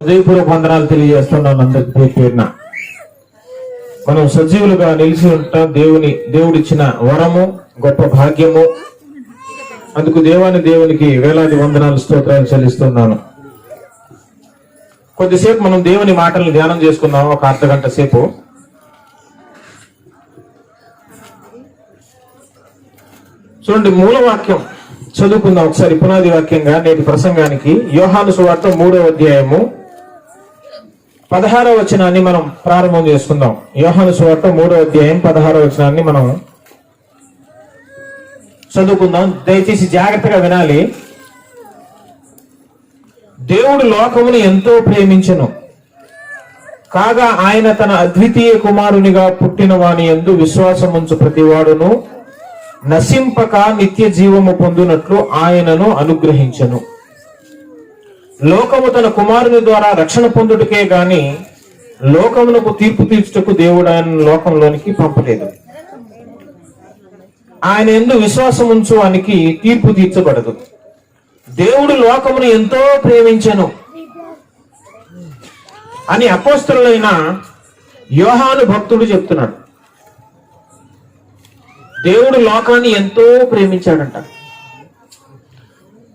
హృదయపూర్వక వందనాలు తెలియజేస్తున్నాను అందరికీ పేరున. మనం సజీవులుగా నిలిచి ఉంటాం. దేవుడిచ్చిన వరము, గొప్ప భాగ్యము. అందుకు దేవునికి వేలాది వందనాలు, స్తోత్రాలు చెల్లిస్తున్నాను. కొద్దిసేపు మనం దేవుని మాటలను ధ్యానం చేసుకుందాం, ఒక అర్ధగంట సేపు. చూడండి, మూల వాక్యం చదువుకుందాం ఒకసారి. పునాది వాక్యంగా నేటి ప్రసంగానికి యోహాను సువార్త 3వ అధ్యాయము 16వ వచనాన్ని మనం ప్రారంభం చేసుకుందాం. యోహాను సువార్త 3వ అధ్యాయం 16వ వచనాన్ని మనం చదువుకుందాం. దయచేసి జాగ్రత్తగా వినాలి. దేవుడు లోకమును ఎంతో ప్రేమించెను, కాగా ఆయన తన అద్వితీయ కుమారునిగా పుట్టిన వాని యందు విశ్వాసముంచు ప్రతివాడును నశింపక నిత్య జీవము పొందునట్లు ఆయనను అనుగ్రహించెను. లోకము తన కుమారుని ద్వారా రక్షణ పొందుటకే గాని లోకమునకు తీర్పు తీర్చుటకు దేవుడు ఆయన లోకంలోనికి పంపలేదు. ఆయన యందు విశ్వాసం ఉంచు వానికి తీర్పు తీర్చబడదు. దేవుడు లోకమును ఎంతో ప్రేమించెను అని అపోస్తలుడైన యోహాను భక్తుడు చెప్తున్నాడు. దేవుడు లోకాన్ని ఎంతో ప్రేమించాడంట.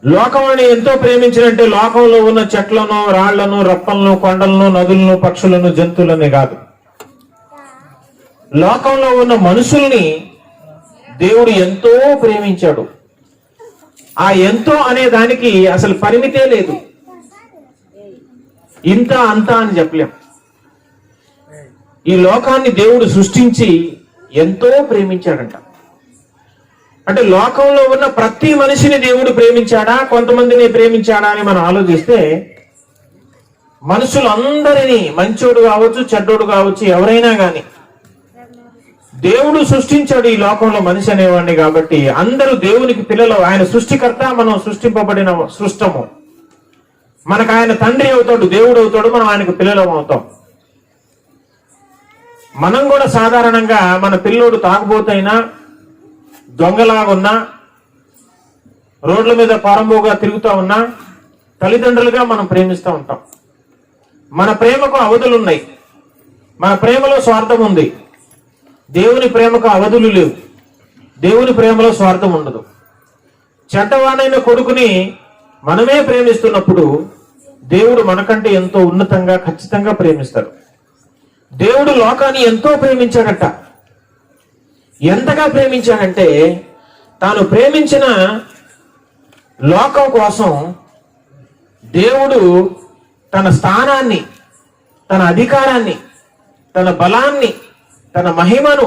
లోకాన్ని ఎంతో ప్రేమించాడంటే లోకంలో ఉన్న చెట్లను, రాళ్లను, రప్పలను, కొండలను, నదులను, పక్షులను, జంతువులనే కాదు, లోకంలో ఉన్న మనుషుల్ని దేవుడు ఎంతో ప్రేమించాడు. ఆ ఎంతో అనే దానికి అసలు పరిమితే లేదు. ఇంత అంత అని చెప్పలేం. ఈ లోకాన్ని దేవుడు సృష్టించి ఎంతో ప్రేమించాడంట. అంటే లోకంలో ఉన్న ప్రతి మనిషిని దేవుడు ప్రేమించాడా, కొంతమందిని ప్రేమించాడా అని మనం ఆలోచిస్తే, మనుషులందరినీ, మంచోడు కావచ్చు, చెడ్డోడు కావచ్చు, ఎవరైనా గాని దేవుడు సృష్టించాడు ఈ లోకంలో మనిషి అనేవాడిని. కాబట్టి అందరూ దేవునికి పిల్లలు. ఆయన సృష్టికర్త, మనం సృష్టింపబడిన సృష్టము. మనకు ఆయన తండ్రి అవుతాడు, దేవుడు అవుతాడు, మనం ఆయనకు పిల్లలం అవుతాం. మనం కూడా సాధారణంగా మన పిల్లోడు తాగుబోతైనా, దొంగలాగున్నా, రోడ్ల మీద పరంబోగా తిరుగుతూ ఉన్నా తల్లిదండ్రులుగా మనం ప్రేమిస్తూ ఉంటాం. మన ప్రేమకు అవధులు ఉన్నాయి. మన ప్రేమలో స్వార్థం ఉంది. దేవుని ప్రేమకు అవధులు లేవు. దేవుని ప్రేమలో స్వార్థం ఉండదు. చెడ్డవాణైన కొడుకుని మనమే ప్రేమిస్తున్నప్పుడు దేవుడు మనకంటే ఎంతో ఉన్నతంగా, ఖచ్చితంగా ప్రేమిస్తాడు. దేవుడు లోకాన్ని ఎంతో ప్రేమించాడట. ఎంతగా ప్రేమించాడంటే, తాను ప్రేమించిన లోకం కోసం దేవుడు తన స్థానాన్ని, తన అధికారాన్ని, తన బలాన్ని, తన మహిమను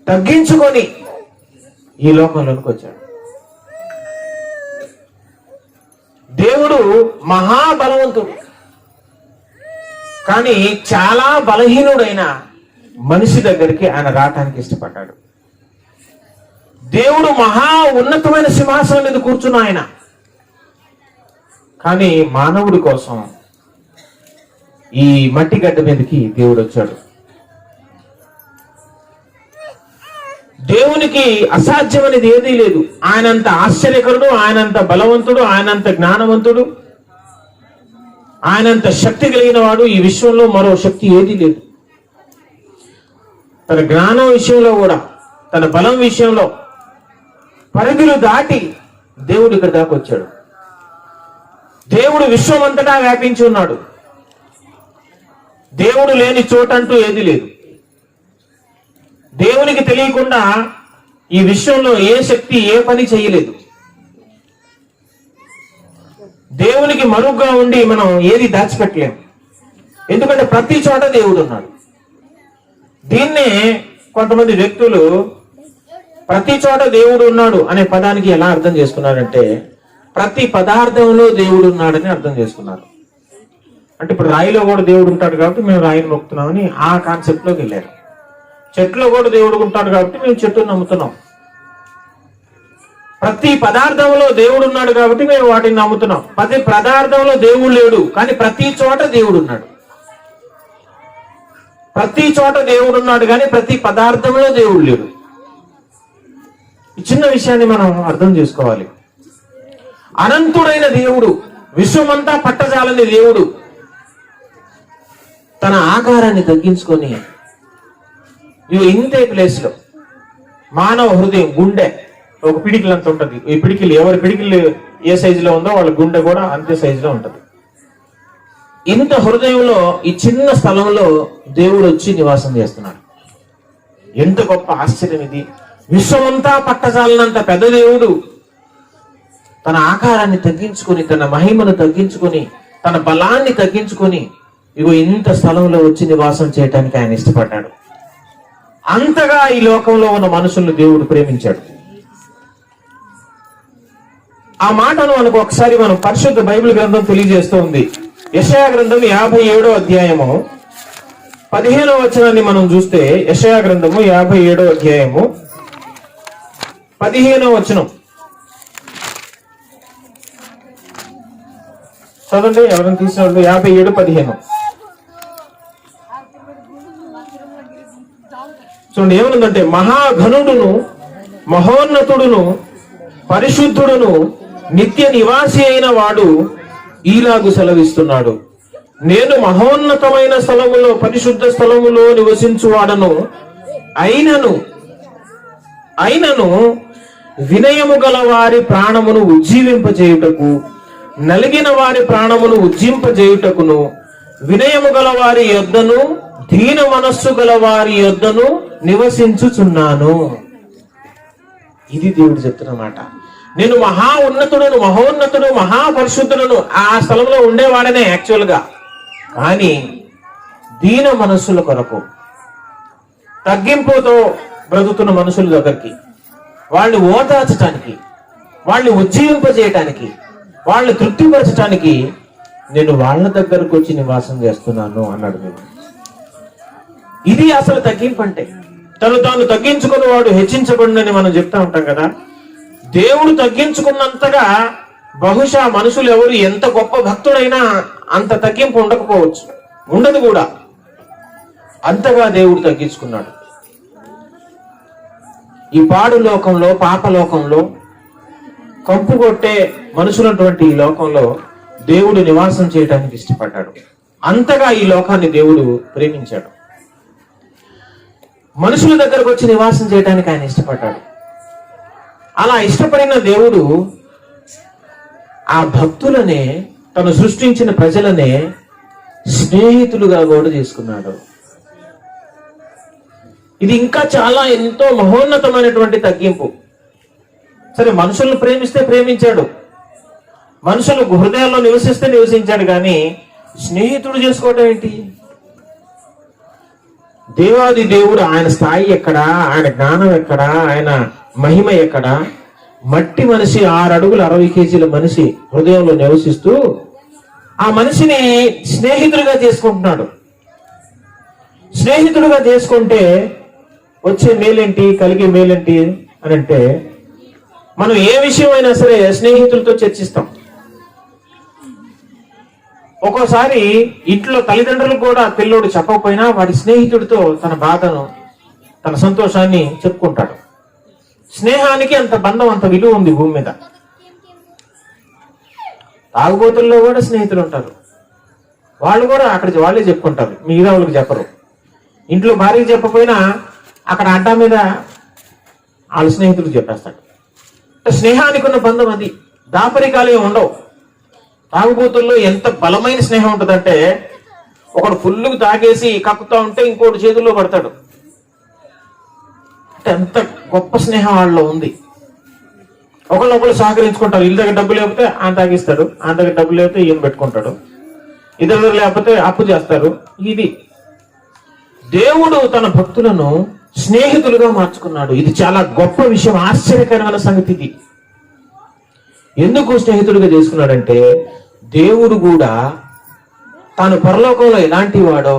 తగ్గించుకొని ఈ లోకంలోనికి వచ్చాడు. దేవుడు మహాబలవంతుడు, కానీ చాలా బలహీనుడైన మనిషి దగ్గరికి ఆయన రావటానికి ఇష్టపడ్డాడు. దేవుడు మహా ఉన్నతమైన సింహాసనం మీద కూర్చున్న ఆయన, కానీ మానవుడి కోసం ఈ మట్టి గడ్డ మీదకి దేవుడు వచ్చాడు. దేవునికి అసాధ్యం అనేది ఏదీ లేదు. ఆయనంత ఆశ్చర్యకరుడు, ఆయనంత బలవంతుడు, ఆయనంత జ్ఞానవంతుడు, ఆయనంత శక్తి కలిగిన వాడు ఈ విశ్వంలో మరో శక్తి ఏదీ లేదు. తన జ్ఞానం విషయంలో కూడా, తన బలం విషయంలో పరిధులు దాటి దేవుడు ఇక్కడ దాకా వచ్చాడు. దేవుడు విశ్వం అంతటా వ్యాపించి ఉన్నాడు. దేవుడు లేని చోటంటూ ఏది లేదు. దేవునికి తెలియకుండా ఈ విశ్వంలో ఏ శక్తి ఏ పని చేయలేదు. దేవునికి మరుగ్గా ఉండి మనం ఏది దాచిపెట్టలేం. ఎందుకంటే ప్రతి చోట దేవుడు ఉన్నాడు. దీన్నే కొంతమంది వ్యక్తులు ప్రతి చోట దేవుడు ఉన్నాడు అనే పదానికి ఎలా అర్థం చేసుకున్నారంటే, ప్రతి పదార్థంలో దేవుడు ఉన్నాడని అర్థం చేసుకున్నారు. అంటే ఇప్పుడు రాయిలో కూడా దేవుడు ఉంటాడు కాబట్టి మేము రాయిని మొక్కుతున్నామని ఆ కాన్సెప్ట్ లోకి వెళ్ళారు. చెట్లో కూడా దేవుడు ఉంటాడు కాబట్టి మేము చెట్టును నమ్ముతున్నాం. ప్రతి పదార్థంలో దేవుడు ఉన్నాడు కాబట్టి మేము వాటిని నమ్ముతున్నాం. ప్రతి పదార్థంలో దేవుడు లేడు, కానీ ప్రతి చోట దేవుడు ఉన్నాడు. ప్రతి చోట దేవుడు ఉన్నాడు, కానీ ప్రతి పదార్థంలో దేవుడు లేడు. ఈ చిన్న విషయాన్ని మనం అర్థం చేసుకోవాలి. అనంతుడైన దేవుడు, విశ్వమంతా పట్టజాలని దేవుడు, తన ఆకారాన్ని తగ్గించుకొని ఇవి ఇంతే ప్లేస్ లో మానవ హృదయం గుండె ఒక పిడికిలు అంత ఉంటది. ఈ పిడికిలు ఎవరి పిడికిలు ఏ సైజులో ఉందో వాళ్ళ గుండె కూడా అంతే సైజులో ఉంటది. ఇంత హృదయంలో ఈ చిన్న స్థలంలో దేవుడు వచ్చి నివాసం చేస్తున్నాడు. ఎంత గొప్ప ఆశ్చర్యం ఇది! విశ్వమంతా పట్టజాలనంత పెద్ద దేవుడు తన ఆకారాన్ని తగ్గించుకొని, తన మహిమను తగ్గించుకొని, తన బలాన్ని తగ్గించుకొని ఇగో ఇంత స్థలంలో వచ్చి నివాసం చేయటానికి ఆయన ఇష్టపడ్డాడు. అంతగా ఈ లోకంలో ఉన్న మనుషులను దేవుడు ప్రేమించాడు. ఆ మాటను మనకు ఒకసారి మనం పరిశుద్ధ బైబిల్ గ్రంథం తెలియజేస్తూ ఉంది. యెషయా గ్రంథం 57వ అధ్యాయము 15వ వచనాన్ని మనం చూస్తే, యెషయా గ్రంథము 57వ అధ్యాయము 15వ వచనం చదవండి. ఎవరైనా తీసిన వాళ్ళు 57:15 చూడండి. ఏమనుందంటే, మహాఘనుడును మహోన్నతుడును పరిశుద్ధుడును నిత్య నివాసి అయిన వాడు ఈలాగు సెలవిస్తున్నాడు. నేను మహోన్నతమైన స్థలములో పరిశుద్ధ స్థలములో నివసించువాడను అయినను వినయము గల వారి ప్రాణమును ఉజ్జీవింపజేయుటకు, నలిగిన వారి ప్రాణమును ఉజ్జింపజేయుటకును, వినయము గల వారి యొద్దను దీన మనస్సు గల వారి యొద్దను నివసించుచున్నాను. ఇది దేవుడు చెప్తున్నమాట. నేను మహా ఉన్నతుడును, మహోన్నతుడు, మహాపరిశుద్ధులను ఆ స్థలంలో ఉండేవాడనే యాక్చువల్ గా. కానీ దీన మనస్సుల కొరకు, తగ్గింపుతో బ్రతుకుతున్న మనుషుల దగ్గరికి, వాళ్ళని ఓదార్చటానికి, వాళ్ళని ఉజ్జీవింపజేయటానికి, వాళ్ళని తృప్తిపరచటానికి నేను వాళ్ళ దగ్గరకు వచ్చి నివాసం చేస్తున్నాను అన్నాడు. నేను ఇది అసలు తగ్గింపు అంటే. తను తాను తగ్గించుకున్న వాడు హెచ్చించబడునని మనం చెప్తా ఉంటాం కదా. దేవుడు తగ్గించుకున్నంతగా బహుశా మనుషులు ఎవరు ఎంత గొప్ప భక్తుడైనా అంత తగ్గింపు ఉండకపోవచ్చు, ఉండదు కూడా. అంతగా దేవుడు తగ్గించుకున్నాడు. ఈ పాడు లోకంలో, పాపలోకంలో, కంపు కొట్టే మనుషులటువంటి ఈ లోకంలో దేవుడు నివాసం చేయడానికి ఇష్టపడ్డాడు. అంతగా ఈ లోకాన్ని దేవుడు ప్రేమించాడు. మనుషుల దగ్గరకు వచ్చి నివాసం చేయడానికి ఆయన ఇష్టపడ్డాడు. అలా ఇష్టపడిన దేవుడు ఆ భక్తులనే, తను సృష్టించిన ప్రజలనే స్నేహితులుగా కూడా చేసుకున్నాడు. ఇది ఇంకా చాలా ఎంతో మహోన్నతమైనటువంటి తగ్గింపు. సరే, మనుషులను ప్రేమిస్తే ప్రేమించాడు, మనుషులు హృదయాల్లో నివసిస్తే నివసించాడు, కానీ స్నేహితుడు చేసుకోవటం ఏంటి? దేవాది దేవుడు ఆయన స్థాయి ఎక్కడా, ఆయన జ్ఞానం ఎక్కడా, ఆయన మహిమ ఎక్కడా? మట్టి మనిషి 6 అడుగుల 60 కేజీల మనిషి హృదయంలో నివసిస్తూ ఆ మనిషిని స్నేహితుడిగా చేసుకుంటున్నాడు. స్నేహితుడిగా చేసుకుంటే వచ్చే మేలేంటి, కలిగే మేలేంటి అని అంటే, మనం ఏ విషయం అయినా సరే స్నేహితులతో చర్చిస్తాం. ఒక్కోసారి ఇంట్లో తల్లిదండ్రులకు కూడా పిల్లోడు చెప్పకపోయినా వాడి స్నేహితుడితో తన బాధను, తన సంతోషాన్ని చెప్పుకుంటాడు. స్నేహానికి అంత బంధం, అంత విలువ ఉంది భూమి మీద. తాగుబోతుల్లో కూడా స్నేహితులు ఉంటారు. వాళ్ళు కూడా అక్కడ వాళ్ళే చెప్పుకుంటారు, మిగతా వాళ్ళకి చెప్పరు. ఇంట్లో భార్యకి చెప్పకపోయినా అక్కడ అడ్డా మీద వాళ్ళ స్నేహితులకు చెప్పేస్తాడు. స్నేహానికి ఉన్న బంధం అది. దాపరికాలు ఏమి ఉండవు. తాగుబోతుల్లో ఎంత బలమైన స్నేహం ఉంటుందంటే, ఒకడు ఫుల్లుకు తాగేసి కక్కుతా ఉంటే ఇంకోటి చేతుల్లో పడతాడు. అంటే ఎంత గొప్ప స్నేహం వాళ్ళలో ఉంది. ఒకళ్ళొకళ్ళు సహకరించుకుంటారు. ఇళ్ళ దగ్గర డబ్బు లేకపోతే ఆయన తాగిస్తాడు, ఆయన దగ్గర డబ్బు లేకపోతే ఈయన పెట్టుకుంటాడు, ఇద్దరు లేకపోతే అప్పు చేస్తారు. ఇది దేవుడు తన భక్తులను స్నేహితులుగా మార్చుకున్నాడు. ఇది చాలా గొప్ప విషయం, ఆశ్చర్యకరమైన సంగతి ఇది. ఎందుకు స్నేహితుడిగా చేసుకున్నాడంటే, దేవుడు కూడా తాను పరలోకంలో ఎలాంటి వాడో,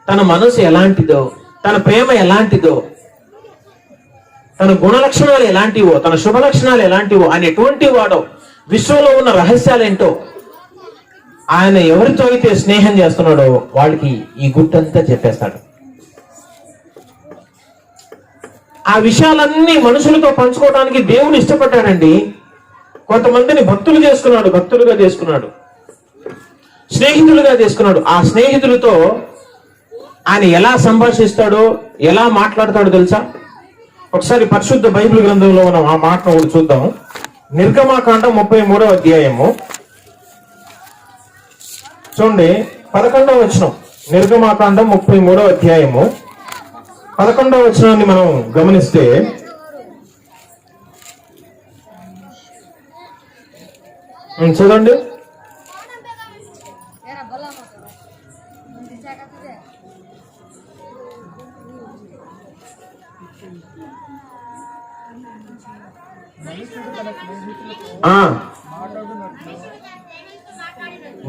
తన మనసు ఎలాంటిదో, తన ప్రేమ ఎలాంటిదో, తన గుణలక్షణాలు ఎలాంటివో, తన శుభ లక్షణాలు ఎలాంటివో, ఆయన ఎటువంటి వాడో, విశ్వంలో ఉన్న రహస్యాలు ఏంటో, ఆయన ఎవరితో అయితే స్నేహం చేస్తున్నాడో వాళ్ళకి ఈ గుట్టంతా చెప్పేస్తాడు. ఆ విషయాలన్నీ మనుషులతో పంచుకోవడానికి దేవుడు ఇష్టపడ్డాడండి. కొంతమందిని భక్తులు చేసుకున్నాడు, భక్తులుగా చేసుకున్నాడు, స్నేహితులుగా చేసుకున్నాడు. ఆ స్నేహితులతో ఆయన ఎలా సంభాషిస్తాడో, ఎలా మాట్లాడతాడో తెలుసా? ఒకసారి పరిశుద్ధ బైబిల్ గ్రంథంలో మనం ఆ మాటను ఒకటి చూద్దాం. నిర్గమాకాండం 33వ అధ్యాయము చూడండి, 11వ వచనం. నిర్గమాకాండం 33వ అధ్యాయము 11వ వచనాన్ని మనం గమనిస్తే, చూడండి.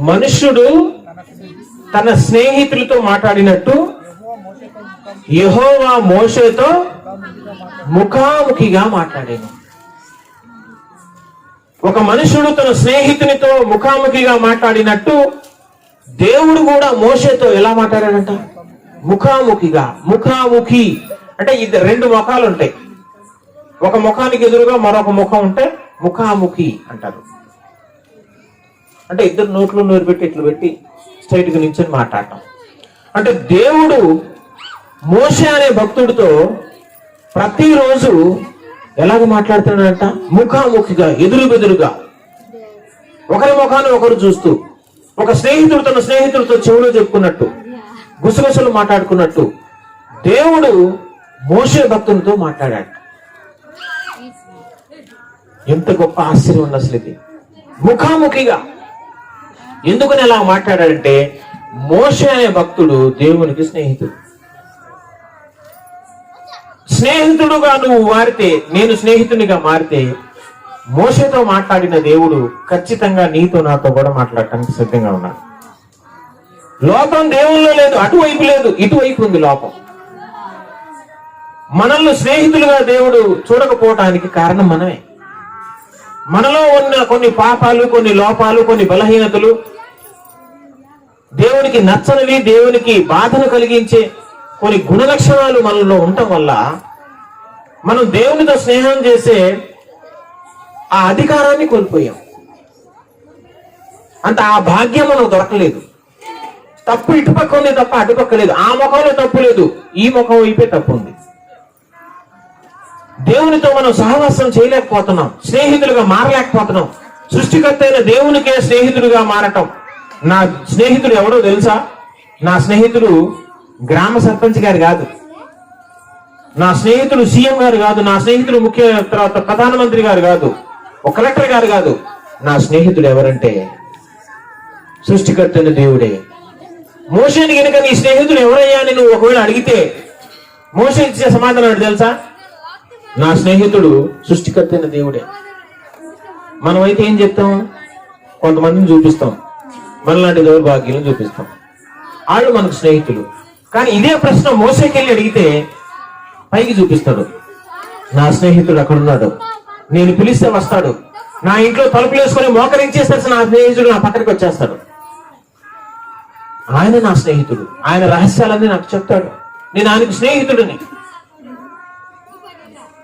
మనుష్యుడు తన స్నేహితులతో మాట్లాడినట్టు యెహోవా మోషేతో ముఖాముఖిగా మాట్లాడాను. ఒక మనుషుడు తన స్నేహితునితో ముఖాముఖిగా మాట్లాడినట్టు దేవుడు కూడా మోషేతో ఎలా మాట్లాడాడంట? ముఖాముఖిగా. ముఖాముఖి అంటే రెండు ముఖాలు ఉంటాయి. ఒక ముఖానికి ఎదురుగా మరొక ముఖం ఉంటే ముఖాముఖి అంటారు. అంటే ఇద్దరు నోట్లు నోరు పెట్టి ఇట్లు పెట్టి స్ట్రైట్ గా నించొని మాట్లాడటం. అంటే దేవుడు మోషే అనే భక్తుడితో ప్రతిరోజు ఎలాగ మాట్లాడుతున్నాడంట? ముఖాముఖిగా, ఎదురుబెదురుగా, ఒకరి ముఖాన్ని ఒకరు చూస్తూ, ఒక స్నేహితుడు తన స్నేహితుడితో చెవులో చెప్పుకున్నట్టు, గుసగుసలు మాట్లాడుకున్నట్టు దేవుడు మోషే భక్తునితో మాట్లాడాడు. ఎంత గొప్ప ఆశ్చర్యం ఉంది అసలు ఇది! ముఖాముఖిగా. ఎందుకని అలా మాట్లాడాడంటే మోషే అనే భక్తుడు దేవునికి స్నేహితుడు. స్నేహితుడుగా నువ్వు మారితే, నేను స్నేహితునిగా మారితే, మోషేతో మాట్లాడిన దేవుడు ఖచ్చితంగా నీతో నాతో కూడా మాట్లాడటానికి సిద్ధంగా ఉన్నాడు. లోపం దేవుల్లో లేదు, అటువైపు లేదు, ఇటువైపు ఉంది లోపం. మనల్ని స్నేహితులుగా దేవుడు చూడకపోవటానికి కారణం మనమే. మనలో ఉన్న కొన్ని పాపాలు, కొన్ని లోపాలు, కొన్ని బలహీనతలు, దేవునికి నచ్చనివి, దేవునికి బాధను కలిగించే కొన్ని గుణలక్షణాలు మనలో ఉండటం వల్ల మనం దేవునితో స్నేహం చేసే ఆ అధికారాన్ని కోల్పోయాం. అంత ఆ భాగ్యం మనకు దొరకలేదు. తప్పు ఇటుపక్క ఉంది తప్ప అటుపక్క లేదు. ఆ ముఖంలో తప్పు లేదు, ఈ ముఖం వైపే తప్పు ఉంది. దేవునితో మనం సహవాసం చేయలేకపోతున్నాం, స్నేహితులుగా మారలేకపోతున్నాం. సృష్టికర్త అయిన దేవునికే స్నేహితుడుగా మారటం. నా స్నేహితుడు ఎవరో తెలుసా? నా స్నేహితుడు గ్రామ సర్పంచ్ గారు కాదు, నా స్నేహితుడు సీఎం గారు కాదు, నా స్నేహితుడు ముఖ్య తర్వాత ప్రధానమంత్రి గారు కాదు, ఒక కలెక్టర్ గారు కాదు. నా స్నేహితుడు ఎవరంటే సృష్టికర్త అయిన దేవుడే. మోషేని కనుక నీ స్నేహితుడు ఎవరయ్యా అని నువ్వు ఒకవేళ అడిగితే మోషే ఇచ్చే సమాధానం తెలుసా? నా స్నేహితుడు సృష్టికర్త అయిన దేవుడే. మనమైతే ఏం చెప్తాం? కొంతమందిని చూపిస్తాం, మనలాంటి దౌర్భాగ్యాలను చూపిస్తాం, వాళ్ళు మనకు స్నేహితులు. కానీ ఇదే ప్రశ్న మోసేకెళ్ళి అడిగితే పైకి చూపిస్తాడు. నా స్నేహితుడు అక్కడున్నాడు, నేను పిలిస్తే వస్తాడు, నా ఇంట్లో తలుపులు వేసుకొని మోకరించేస్తారు, నా స్నేహితుడు నా పక్కడికి వచ్చేస్తాడు. ఆయన నా స్నేహితుడు, ఆయన రహస్యాలన్నీ నాకు చెప్తాడు. నేను ఆయనకు స్నేహితుడిని,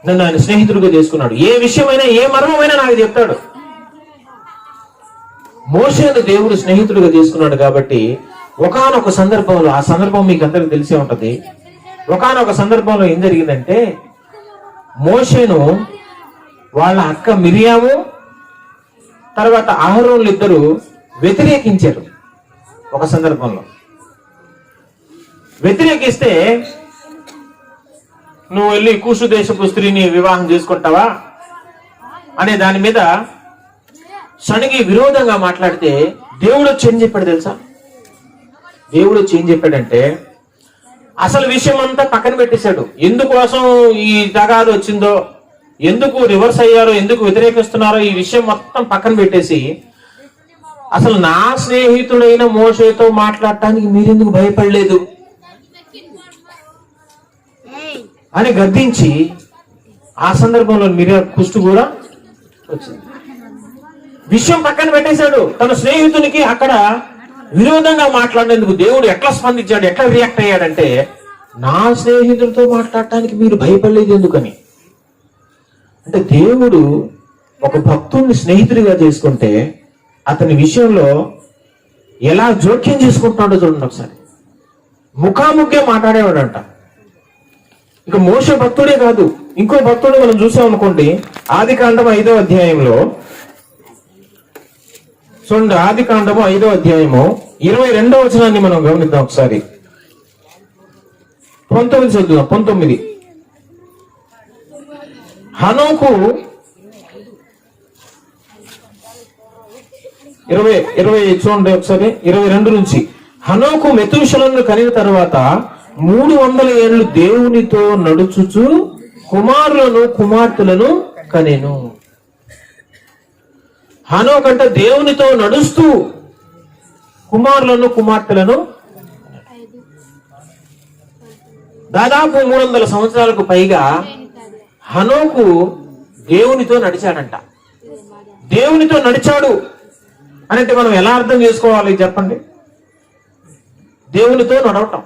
నన్ను ఆయన స్నేహితుడిగా చేసుకున్నాడు. ఏ విషయమైనా, ఏ మర్మమైనా నాకు చెప్తాడు. మోషేను దేవుడు స్నేహితుడిగా తీసుకున్నాడు కాబట్టి ఒకానొక సందర్భంలో, ఆ సందర్భం మీకు అందరికి తెలిసే ఉంటది, ఒకానొక సందర్భంలో ఏం జరిగిందంటే మోషేను వాళ్ళ అక్క మిరియాము తర్వాత అహరోన్లు ఇద్దరు వ్యతిరేకించారు. ఒక సందర్భంలో వ్యతిరేకిస్తే, నువ్వు వెళ్ళి కూసు దేశపు స్త్రీని వివాహం చేసుకుంటావా అనే దాని మీద సణిగి విరోధంగా మాట్లాడితే దేవుడు వచ్చి ఏం చెప్పాడు తెలుసా? దేవుడు వచ్చి ఏం చెప్పాడంటే అసలు విషయం అంతా పక్కన పెట్టేశాడు. ఎందుకోసం ఈ తగాదు వచ్చిందో, ఎందుకు రివర్స్ అయ్యారో, ఎందుకు వ్యతిరేకిస్తున్నారో, ఈ విషయం మొత్తం పక్కన పెట్టేసి అసలు నా స్నేహితుడైన మోషేతో మాట్లాడటానికి మీరెందుకు భయపడలేదు అని గద్దించి ఆ సందర్భంలో మిరియా కుష్టు కూడా వచ్చింది. విషయం పక్కన పెట్టేశాడు. తన స్నేహితునికి అక్కడ విరోధంగా మాట్లాడేందుకు దేవుడు ఎట్లా స్పందించాడు, ఎట్లా రియాక్ట్ అయ్యాడంటే, నా స్నేహితులతో మాట్లాడటానికి మీరు భయపడలేదు ఎందుకని. అంటే దేవుడు ఒక భక్తుడిని స్నేహితుడిగా చేసుకుంటే అతని విషయంలో ఎలా జోక్యం చేసుకుంటున్నాడో చూడండి ఒకసారి. ముఖాముఖే మాట్లాడేవాడంట. ఇక మోషే భక్తుడే కాదు, ఇంకో భక్తుడు మనం చూసాం అనుకోండి. ఆదికాండం 5వ అధ్యాయంలో చూడండి. ఆదికాండము 5వ అధ్యాయము 22వ వచనాన్ని మనం గమనిద్దాం ఒకసారి. 19 చదువుదాం. 19 హనోకు 20 చూడండి ఒకసారి. 22 నుంచి హనోకు మెతూషలను కనిన తర్వాత 300 ఏళ్ళు దేవునితో నడుచుచు కుమారులను కుమార్తెలను కనెను. హనోకంట దేవునితో నడుస్తూ కుమారులను కుమార్తెలను దాదాపు 300 సంవత్సరాలకు పైగా హనోకు దేవునితో నడిచాడంట. దేవునితో నడిచాడు అంటే మనం ఎలా అర్థం చేసుకోవాలి చెప్పండి? దేవునితో నడవటం.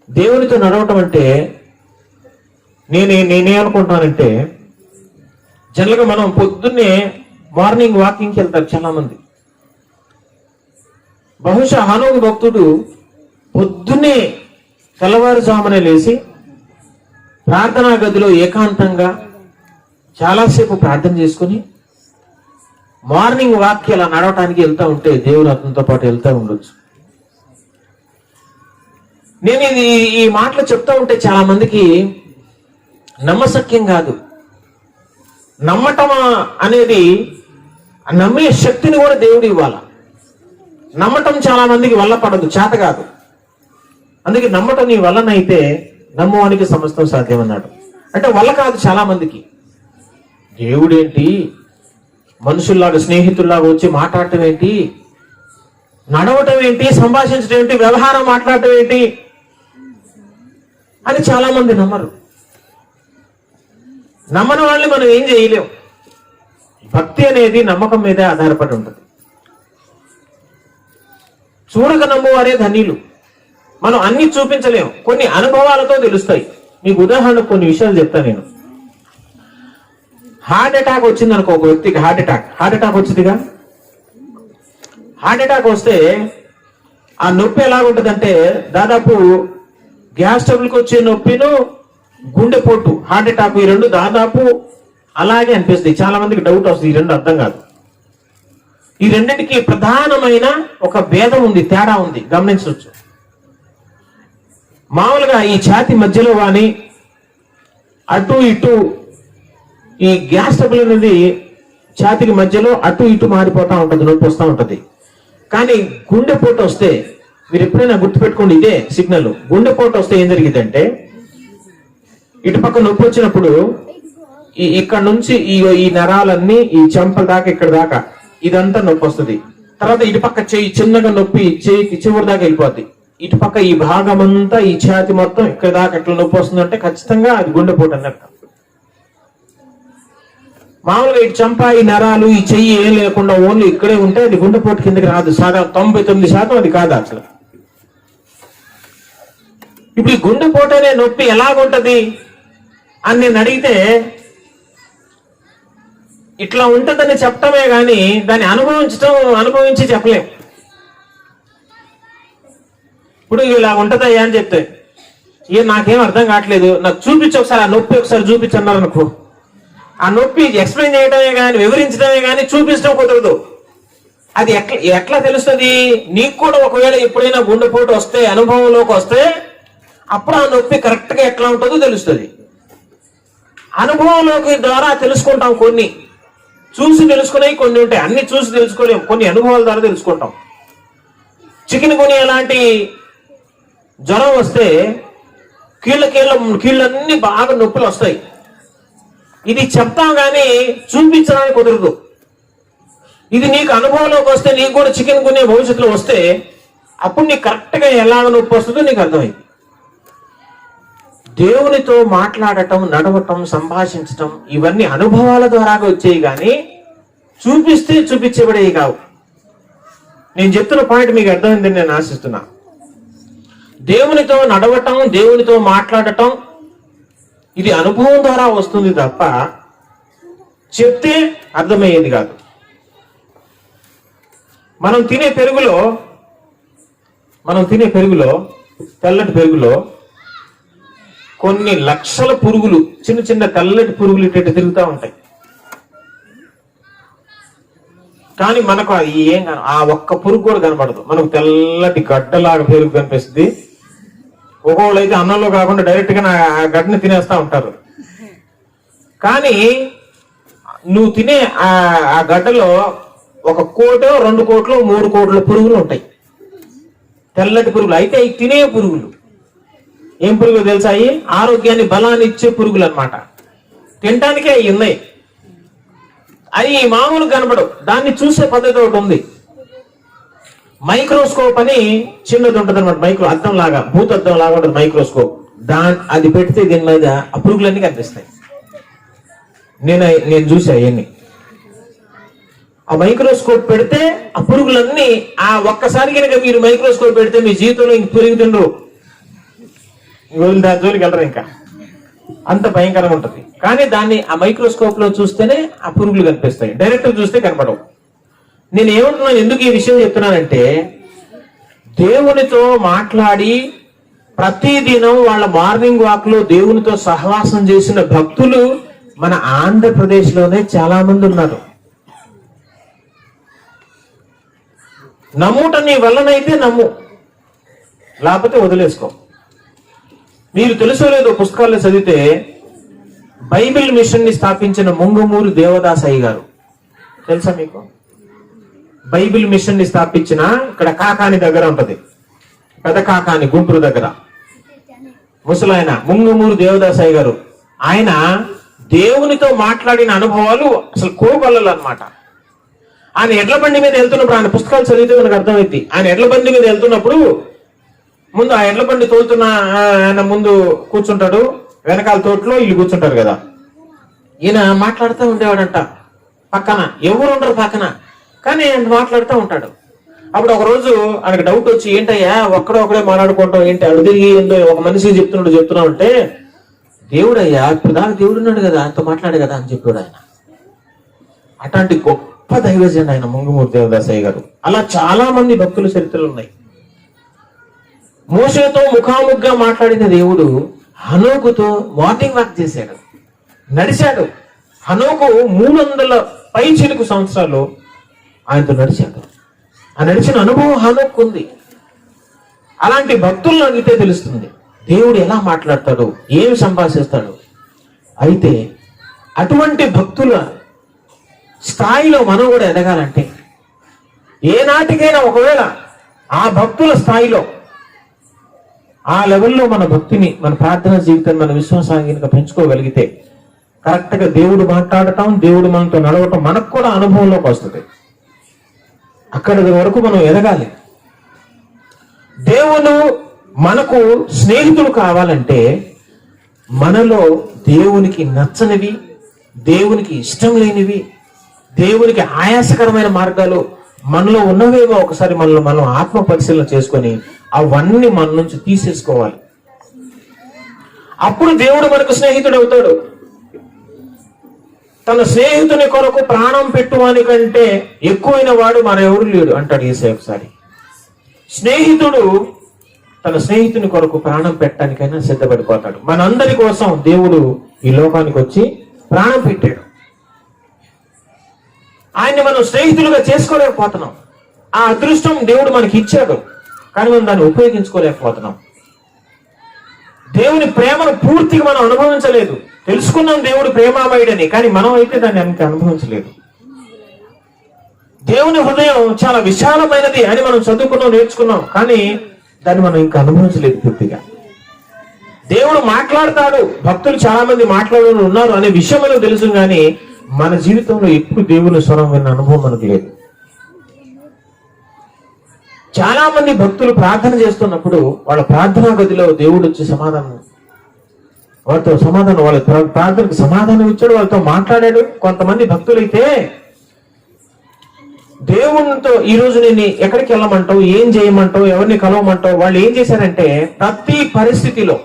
దేవునితో నడవటం అంటే నేనేమనుకుంటానంటే, జనరల్గా మనం పొద్దున్నే మార్నింగ్ వాకింగ్కి వెళ్తారు చాలా మంది. బహుశా హనోకు భక్తుడు పొద్దున్నే తెల్లవారుజామునే లేచి ప్రార్థనా గదిలో ఏకాంతంగా చాలాసేపు ప్రార్థన చేసుకుని మార్నింగ్ వాక్కి అలా నడవటానికి వెళ్తా ఉంటే దేవుడు అతనితో పాటు వెళ్తా ఉండొచ్చు. నేను ఈ మాటలు చెప్తా ఉంటే చాలా మందికి నమ్మశక్యం కాదు. నమ్మటం అనేది, నమ్మే శక్తిని కూడా దేవుడు ఇవ్వాల. నమ్మటం చాలా మందికి వల్ల పడదు, చేత కాదు. అందుకే నమ్మటం నీ వల్లనైతే నమ్మవానికి సమస్తం సాధ్యం అన్నాడు. అంటే వల్ల కాదు చాలా మందికి. దేవుడేంటి, మనుషుల్లాగా స్నేహితుల్లాగా వచ్చి మాట్లాడటం ఏంటి, నడవటం ఏంటి, సంభాషించడం ఏంటి, వ్యవహారం మాట్లాడటం ఏంటి అని చాలా మంది నమ్మరు. నమ్మని వాళ్ళని మనం ఏం చేయలేం. భక్తి అనేది నమ్మకం మీదే ఆధారపడి ఉంటుంది. చూడక నమ్మువారే ధన్యులు. మనం అన్ని చూపించలేము, కొన్ని అనుభవాలతో తెలుస్తాయి. మీకు ఉదాహరణకు కొన్ని విషయాలు చెప్తాను నేను. హార్ట్ అటాక్ వచ్చింది అనుకో, ఒక వ్యక్తికి హార్ట్ అటాక్ వచ్చిందిగా. హార్ట్ అటాక్ వస్తే ఆ నొప్పి ఎలాగుంటుందంటే, దాదాపు గ్యాస్ ట్రబుల్కి వచ్చే నొప్పిను గుండెపోటు, హార్ట్ అటాక్, ఈ రెండు దాదాపు అలాగే అనిపిస్తాయి. చాలా మందికి డౌట్ వస్తుంది, ఈ రెండు అర్థం కాదు. ఈ రెండింటికి ప్రధానమైన ఒక భేదం ఉంది, తేడా ఉంది, గమనించవచ్చు. మామూలుగా ఈ ఛాతి మధ్యలో కానీ అటు ఇటు ఈ గ్యాస్ ట్రబుల్ అనేది ఛాతికి మధ్యలో అటు ఇటు మారిపోతా ఉంటుంది, నొప్పి వస్తూ ఉంటుంది. కానీ గుండెపోటు వస్తే, మీరు ఎప్పుడైనా గుర్తుపెట్టుకోండి ఇదే సిగ్నల్. గుండెపోటు వస్తే ఏం జరిగిందంటే, ఇటుపక్క నొప్పి వచ్చినప్పుడు ఇక్కడ నుంచి ఈ నరాలన్నీ ఈ చెంపల దాకా ఇక్కడ దాకా ఇదంతా నొప్పి వస్తుంది. తర్వాత ఇటుపక్క చెయ్యి చిన్నగా నొప్పి చెయ్యికి చివరి దాకా వెళ్ళిపోద్ది. ఇటుపక్క ఈ భాగం అంతా ఈ ఛాతి మొత్తం ఇక్కడ దాకా ఎట్లా నొప్పి వస్తుందంటే ఖచ్చితంగా అది గుండెపోటు అన్నట్టు. మామూలుగా ఇటు చంప, ఈ నరాలు, ఈ చెయ్యి ఏం లేకుండా ఓన్లీ ఇక్కడే ఉంటే అది గుండెపోటు కిందకి రాదు. 99% అది కాదు అసలు. ఇప్పుడు ఈ గుండెపోటు అనే నొప్పి ఎలాగుంటది అని నేను అడిగితే, ఇట్లా ఉంటుందని చెప్పటమే కానీ దాన్ని అనుభవించి చెప్పలేం. ఇప్పుడు ఇలా ఉంటదయ్యా అని చెప్తే, నాకేం అర్థం కావట్లేదు, నాకు చూపించి ఒకసారి ఆ నొప్పి ఒకసారి చూపించన్నారు అనుకో, ఆ నొప్పి ఎక్స్ప్లెయిన్ చేయడమే కానీ వివరించడమే కానీ చూపించడం కుదరదు. అది ఎట్లా తెలుస్తుంది? నీకు కూడా ఒకవేళ ఎప్పుడైనా గుండెపోటు వస్తే, అనుభవంలోకి వస్తే, అప్పుడు ఆ నొప్పి కరెక్ట్ గా ఎట్లా ఉంటుందో తెలుస్తుంది. అనుభవంలోకి ద్వారా తెలుసుకుంటాం. కొన్ని చూసి తెలుసుకునేవి కొన్ని ఉంటాయి, అన్ని చూసి తెలుసుకోలేము, కొన్ని అనుభవాల ద్వారా తెలుసుకుంటాం. చికెన్ గుని అలాంటి జ్వరం వస్తే కీళ్ళన్నీ బాగా నొప్పులు వస్తాయి. ఇది చెప్తాం కానీ చూపించడానికి కుదరదు. ఇది నీకు అనుభవంలోకి వస్తే, నీకు కూడా చికెన్ గునే భవిష్యత్తులో వస్తే, అప్పుడు నీకు కరెక్ట్గా ఎలాగ నొప్పి వస్తుందో నీకు అర్థమైంది. దేవునితో మాట్లాడటం, నడవటం, సంభాషించటం ఇవన్నీ అనుభవాల ద్వారా వచ్చేవి కానీ చూపిస్తే చూపించబడేవి కావు. నేను చెప్తున్న పాయింట్ మీకు అర్థమైందని నేను ఆశిస్తున్నా. దేవునితో నడవటం, దేవునితో మాట్లాడటం ఇది అనుభవం ద్వారా వస్తుంది తప్ప చెప్తే అర్థమయ్యేది కాదు. మనం తినే పెరుగులో మనం తినే పెరుగులో, తెల్లటి పెరుగులో కొన్ని లక్షల పురుగులు, చిన్న చిన్న తెల్లటి పురుగులు ఇటు తిరుగుతూ ఉంటాయి. కానీ మనకు అది ఏం ఆ ఒక్క పురుగు కూడా కనపడదు. మనకు తెల్లటి గడ్డలాగా పెరుగు కనిపిస్తుంది. ఒక్కొక్కళ్ళు అయితే అన్నంలో కాకుండా డైరెక్ట్ గా ఆ గడ్డని తినేస్తా ఉంటారు. కానీ నువ్వు తినే ఆ గడ్డలో 1 కోటో 2 కోట్లు 3 కోట్ల పురుగులు ఉంటాయి, తెల్లటి పురుగులు. అయితే అవి తినే పురుగులు. ఏం పురుగులు తెలుసా? అవి ఆరోగ్యాన్ని, బలాన్ని ఇచ్చే పురుగులు అన్నమాట. తినటానికే అవి ఉన్నాయి. అవి మామూలు కనపడవు. దాన్ని చూసే పద్ధతి ఒకటి ఉంది. మైక్రోస్కోప్ అని చిన్నది ఉంటుంది అనమాట. అద్దం లాగా, భూతద్దం లాగా ఉంటుంది మైక్రోస్కోప్. అది పెడితే దీని మీద ఆ పురుగులన్నీ కనిపిస్తాయి. నేను చూసా అవన్నీ. ఆ మైక్రోస్కోప్ పెడితే ఆ పురుగులన్నీ ఒక్కసారి కనుక మీరు మైక్రోస్కోప్ పెడితే మీ జీవితంలో ఇంక పురుగు తిండ్రు, దాని జోలికి వెళ్ళరు. ఇంకా అంత భయంకరంగా ఉంటుంది. కానీ దాన్ని ఆ మైక్రోస్కోప్ లో చూస్తేనే ఆ పురుగులు కనిపిస్తాయి, డైరెక్ట్ చూస్తే కనపడవు. నేను ఏమంటున్నాను, ఎందుకు ఈ విషయం చెప్తున్నానంటే, దేవునితో మాట్లాడి ప్రతిదినం వాళ్ళ మార్నింగ్ వాక్ లో దేవునితో సహవాసం చేసిన భక్తులు మన ఆంధ్రప్రదేశ్ లోనే చాలా మంది ఉన్నారు. నమ్ముట నీ వల్లనైతే నమ్ము, లేకపోతే వదిలేసుకో. మీరు తెలుసో లేదో, పుస్తకాల్లో చదివితే బైబిల్ మిషన్ ని స్థాపించిన ముంగుమూరు దేవదాసయ్య గారు తెలుసా మీకు? బైబిల్ మిషన్ ని స్థాపించిన, ఇక్కడ కాకాని దగ్గర ఉంటది, పెద్ద కాకాని గుంటూరు దగ్గర, ముసలాయన ముంగుమూరు దేవదాసయ్య గారు. ఆయన దేవునితో మాట్లాడిన అనుభవాలు అసలు కోకొల్లలు అన్నమాట. ఆయన ఎడ్ల బండి మీద వెళ్తున్నప్పుడు, ఆయన పుస్తకాలు చదివితే మనకు అర్థమైంది. ఆయన ఎడ్ల బండి మీద వెళ్తున్నప్పుడు ముందు ఆ ఎడ్ల బండి తోలుతున్న ఆయన ముందు కూర్చుంటాడు, వెనకాల తోటలో వీళ్ళు కూర్చుంటారు కదా. ఈయన మాట్లాడుతూ ఉండేవాడంట. పక్కన ఎవరు ఉండరు పక్కన, కానీ ఆయన మాట్లాడుతూ ఉంటాడు. అప్పుడు ఒక రోజు ఆయనకు డౌట్ వచ్చి, ఏంటయ్యా ఒకడే మాట్లాడుకుంటాం ఏంటి, అడు తిరిగి ఏంటో ఒక మనిషికి చెప్తున్నావు అంటే, దేవుడయ్యా ఇప్పుడు దాకా దేవుడు ఉన్నాడు కదా, ఆయనతో మాట్లాడే కదా అని చెప్పాడు ఆయన. అట్లాంటి గొప్ప దైవజన్ ఆయన ముంగుమూరు దేవదాసయ్య గారు. అలా చాలా మంది భక్తుల చరిత్రలు ఉన్నాయి. మోషేతో ముఖాముఖిగా మాట్లాడిన దేవుడు హనోకుతో మార్నింగ్ వాక్ చేశాడు, నడిచాడు. హనోకు 300 పైచిలుకు సంవత్సరాలు ఆయనతో నడిచాడు. ఆ నడిచిన అనుభవం హనోకు ఉంది. అలాంటి భక్తులను అడిగితే తెలుస్తుంది దేవుడు ఎలా మాట్లాడతాడు, ఏమి సంభాషిస్తాడు. అయితే అటువంటి భక్తుల స్థాయిలో మనం కూడా ఎదగాలంటే, ఏనాటికైనా ఒకవేళ ఆ భక్తుల స్థాయిలో, ఆ లెవెల్లో మన భక్తిని, మన ప్రార్థన జీవితాన్ని, మన విశ్వాసాన్ని కనుక పెంచుకోగలిగితే, కరెక్ట్ గా దేవుడు మాట్లాడటం, దేవుడు మనతో నడవటం మనకు కూడా అనుభవంలోకి వస్తుంది. అక్కడి వరకు మనం ఎదగాలి. దేవుడు మనకు స్నేహితులు కావాలంటే, మనలో దేవునికి నచ్చనివి, దేవునికి ఇష్టం లేనివి, దేవునికి ఆయాసకరమైన మార్గాలు మనలో ఉన్నవేమో ఒకసారి మనం ఆత్మ పరిశీలన చేసుకొని అవన్నీ మన నుంచి తీసేసుకోవాలి. అప్పుడు దేవుడు మనకు స్నేహితుడు అవుతాడు. తన స్నేహితుని కొరకు ప్రాణం పెట్టువాని కంటే ఎక్కువైన వాడు మరెవరు లేడు అంటాడు యేసయ్య ఒకసారి. స్నేహితుడు తన స్నేహితుని కొరకు ప్రాణం పెట్టడానికైనా సిద్ధపడిపోతాడు. మనందరి కోసం దేవుడు ఈ లోకానికి వచ్చి ప్రాణం పెట్టాడు. ఆయన్ని మనం స్నేహితులుగా చేసుకోలేకపోతున్నాం. ఆ అదృష్టం దేవుడు మనకి ఇచ్చాడు, కానీ మనం దాన్ని ఉపయోగించుకోలేకపోతున్నాం. దేవుని ప్రేమను పూర్తిగా మనం అనుభవించలేదు. తెలుసుకున్నాం దేవుడు ప్రేమామయుడని, కానీ మనం అయితే దాన్ని అనుభవించలేదు. దేవుని హృదయం చాలా విశాలమైనది అని మనం చదువుకున్నాం, నేర్చుకున్నాం, కానీ దాన్ని మనం ఇంకా అనుభవించలేదు పూర్తిగా. దేవుడు మాట్లాడతాడు, భక్తులు చాలా మంది మాట్లాడుతూ ఉన్నారు అనే విషయం మనకు తెలుసు, కానీ మన జీవితంలో ఎప్పుడు దేవుని స్వరం విన్న అనుభవం మనకు లేదు. చాలా మంది భక్తులు ప్రార్థన చేస్తున్నప్పుడు వాళ్ళ ప్రార్థనా గదిలో దేవుడు వచ్చి వాళ్ళ ప్రార్థనకు సమాధానం ఇచ్చాడు, వాళ్ళతో మాట్లాడాడు. కొంతమంది భక్తులైతే దేవునితో ఈ రోజు నేను ఎక్కడికి వెళ్ళమంటావు, ఏం చేయమంటావు, ఎవరిని కలవమంటావు, వాళ్ళు ఏం చేశారంటే ప్రతి పరిస్థితిలో,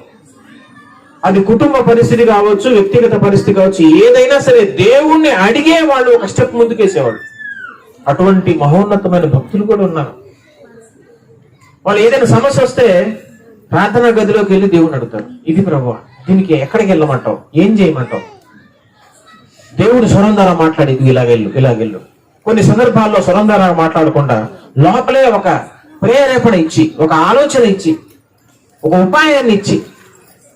అది కుటుంబ పరిస్థితి కావచ్చు, వ్యక్తిగత పరిస్థితి కావచ్చు, ఏదైనా సరే దేవుణ్ణి అడిగే వాళ్ళు ఒక స్టెప్ ముందుకేసేవాళ్ళు. అటువంటి మహోన్నతమైన భక్తులు కూడా ఉన్నారు. వాళ్ళు ఏదైనా సమస్య వస్తే ప్రార్థనా గదిలోకి వెళ్ళి దేవుని అడుగుతారు, ఇది ప్రభువా దీనికి ఎక్కడికి వెళ్ళమంటావు, ఏం చేయమంటావు? దేవుడు స్వరం ద్వారా మాట్లాడేది ఇలాగెళ్ళు. కొన్ని సందర్భాల్లో స్వరం ద్వారా మాట్లాడకుండా లోపలే ఒక ప్రేరేపణ ఇచ్చి, ఒక ఆలోచన ఇచ్చి, ఒక ఉపాయాన్ని ఇచ్చి,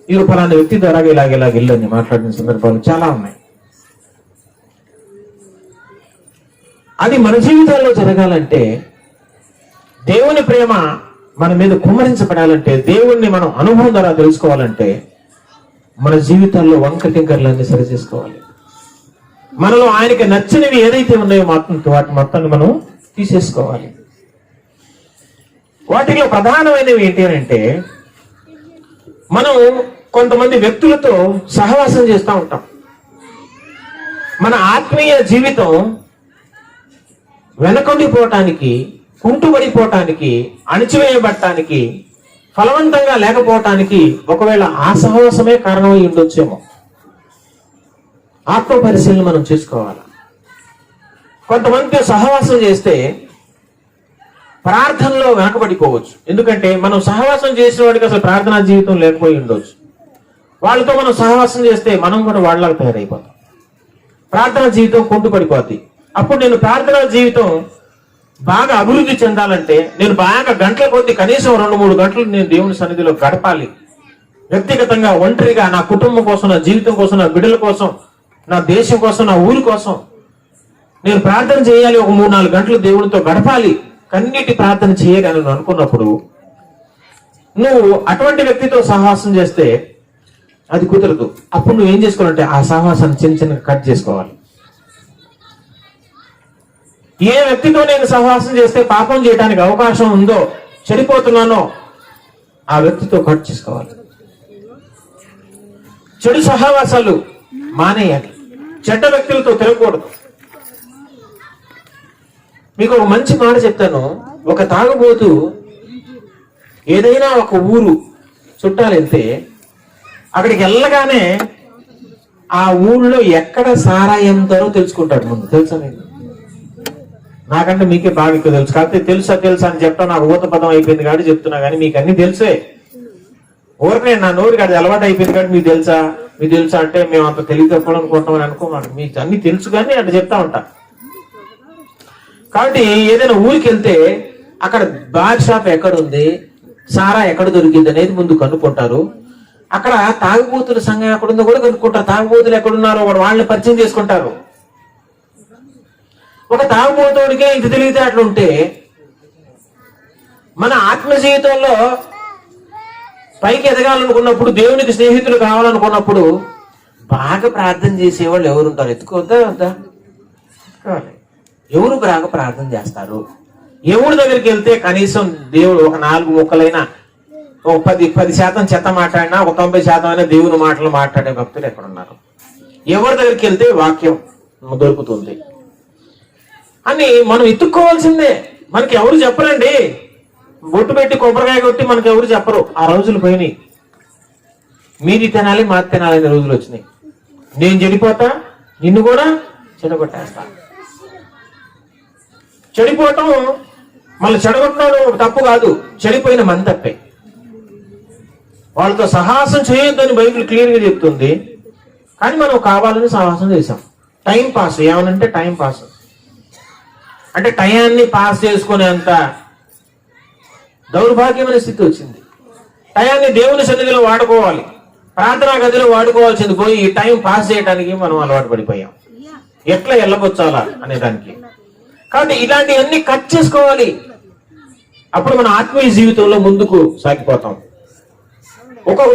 ఇది ఫలానా వ్యక్తి ద్వారా ఇలాగెళ్ళు అని మాట్లాడిన సందర్భాలు చాలా ఉన్నాయి. అది మన జీవితాల్లో జరగాలంటే, దేవుని ప్రేమ మన మీద కుమ్మరించబడాలంటే, దేవుణ్ణి మనం అనుభవం ద్వారా తెలుసుకోవాలంటే, మన జీవితాల్లో వంక టింకర్లన్నీ సరి చేసుకోవాలి. మనలో ఆయనకి నచ్చినవి ఏదైతే ఉన్నాయో వాటి మొత్తాన్ని మనం తీసేసుకోవాలి. వాటిలో ప్రధానమైనవి ఏంటి అంటే, మనం కొంతమంది వ్యక్తులతో సహవాసం చేస్తూ ఉంటాం. మన ఆత్మీయ జీవితం వెనకొండిపోవటానికి, కుంటుపడిపోవటానికి, అణిచివేయబడటానికి, ఫలవంతంగా లేకపోవటానికి ఒకవేళ ఆ సహవాసమే కారణమై ఉండొచ్చేమో. ఆత్మ పరిశీలన మనం చేసుకోవాలి. కొంతమందితో సహవాసం చేస్తే ప్రార్థనలో వెనకబడిపోవచ్చు. ఎందుకంటే మనం సహవాసం చేసిన వాడికి అసలు ప్రార్థనా జీవితం లేకపోయి ఉండొచ్చు. వాళ్ళతో మనం సహవాసం చేస్తే మనం కూడా వాళ్ళలాగా తయారైపోతాం. ప్రార్థనా జీవితం కుంటుపడిపోద్ది. అప్పుడు నేను ప్రార్థనా జీవితం బాగా అభివృద్ధి చెందాలంటే నేను బాగా గంటల కొద్ది కనీసం 2-3 గంటలు నేను దేవుని సన్నిధిలో గడపాలి. వ్యక్తిగతంగా, ఒంటరిగా, నా కుటుంబం కోసం, నా జీవితం కోసం, నా బిడ్డల కోసం, నా దేశం కోసం, నా ఊరి కోసం నేను ప్రార్థన చేయాలి. ఒక 3-4 గంటలు దేవునితో గడపాలి. కన్నీటి ప్రార్థన చేయగానే నువ్వు అనుకున్నప్పుడు నువ్వు అటువంటి వ్యక్తితో సహవాసం చేస్తే అది కుదరదు. అప్పుడు నువ్వు ఏం చేసుకోవాలంటే ఆ సహవాసాన్ని చిన్న కట్ చేసుకోవాలి. ఏ వ్యక్తితో నేను సహవాసం చేస్తే పాపం చేయడానికి అవకాశం ఉందో, చెడిపోతున్నానో ఆ వ్యక్తితో కట్ చేసుకోవాలి. చెడు సహవాసాలు మానేయాలి. చెడ్డ వ్యక్తులతో తిరగకూడదు. మీకు ఒక మంచి మాట చెప్తాను. ఒక తాగుబోతు ఏదైనా ఒక ఊరు చుట్టాలు వెళ్తే అక్కడికి వెళ్ళగానే ఆ ఊళ్ళో ఎక్కడ సారాయి అమ్ముతారో తెలుసుకుంటాడు ముందు. తెలుసా మీకు? నాకంటే మీకే బాగా ఎక్కువ తెలుసు. కాకపోతే తెలుసా అని చెప్తా నాకు ఊత పదం అయిపోయింది కాబట్టి చెప్తున్నా, కానీ మీకు అన్ని తెలుసే. ఊరికే నా నోరుకి అది అలవాటు అయిపోయింది కాబట్టి మీకు తెలుసా అంటే మేము అంత తెలివి తప్పాలనుకుంటామని అనుకోమాను. మీకు అన్ని తెలుసు కానీ అట్లా చెప్తా ఉంటా. కాబట్టి ఏదైనా ఊరికి వెళ్తే అక్కడ బార్ షాప్ ఎక్కడ ఉంది, సారా ఎక్కడ దొరికింది అనేది ముందు కనుక్కుంటారు. అక్కడ తాగుబోతుల సంఘం ఎక్కడుందో కూడా కనుక్కుంటారు. తాగుబోతులు ఎక్కడున్నారో వాళ్ళని పరిచయం చేసుకుంటారు. ఒక తాగుబోతుడికే ఇంత తెలివితే అట్లుంటే మన ఆత్మ జీవితంలో పైకి ఎదగాలనుకున్నప్పుడు, దేవునికి స్నేహితులు కావాలనుకున్నప్పుడు బాగా ప్రార్థన చేసేవాళ్ళు ఎవరుంటారు? ఎత్తుకోవద్దా? ఎవరు బాగా ప్రార్థన చేస్తారు? ఎవరి దగ్గరికి వెళ్తే కనీసం దేవుడు ఒక 4 ముక్కలైనా, ఒక 10% చెత్త మాట్లాడినా, ఒక 90% అయినా దేవుని మాటలు మాట్లాడే భక్తులు ఎక్కడున్నారు? ఎవరి దగ్గరికి వెళ్తే వాక్యం దొరుకుతుంది అని మనం ఎత్తుక్కోవాల్సిందే. మనకి ఎవరు చెప్పరండి. బొట్టు పెట్టి కొబ్బరికాయ కొట్టి మనకి ఎవరు చెప్పరు. ఆ రోజులు పోయినాయి. మీది తినాలి, మాది తినాలి అనే రోజులు వచ్చినాయి. నేను చెడిపోతా, నిన్ను కూడా చెడగొట్టేస్తా. చెడిపోవటం మళ్ళీ చెడగొట్టడం తప్పు కాదు, చెడిపోయిన మన తప్పే. వాళ్ళతో సహవాసం చేయొద్దని బైబిల్ క్లియర్గా చెప్తుంది. కానీ మనం కావాలని సహవాసం చేసాం. Time pass. ఏమనంటే టైం పాస్ అంటే టయాన్ని పాస్ చేసుకునేంత దౌర్భాగ్యమైన స్థితి వచ్చింది. టయాన్ని దేవుని సన్నిధిలో వాడుకోవాలి, ప్రార్థనా గదిలో వాడుకోవాల్సింది పోయి ఈ టైం పాస్ చేయడానికి మనం అలవాటు పడిపోయాం. ఎట్లా వెళ్ళబొచ్చాలా అనే దానికి. కాబట్టి ఇలాంటివన్నీ కట్ చేసుకోవాలి. అప్పుడు మన ఆత్మీయ జీవితంలో ముందుకు సాగిపోతాం. ఒక్కొక్క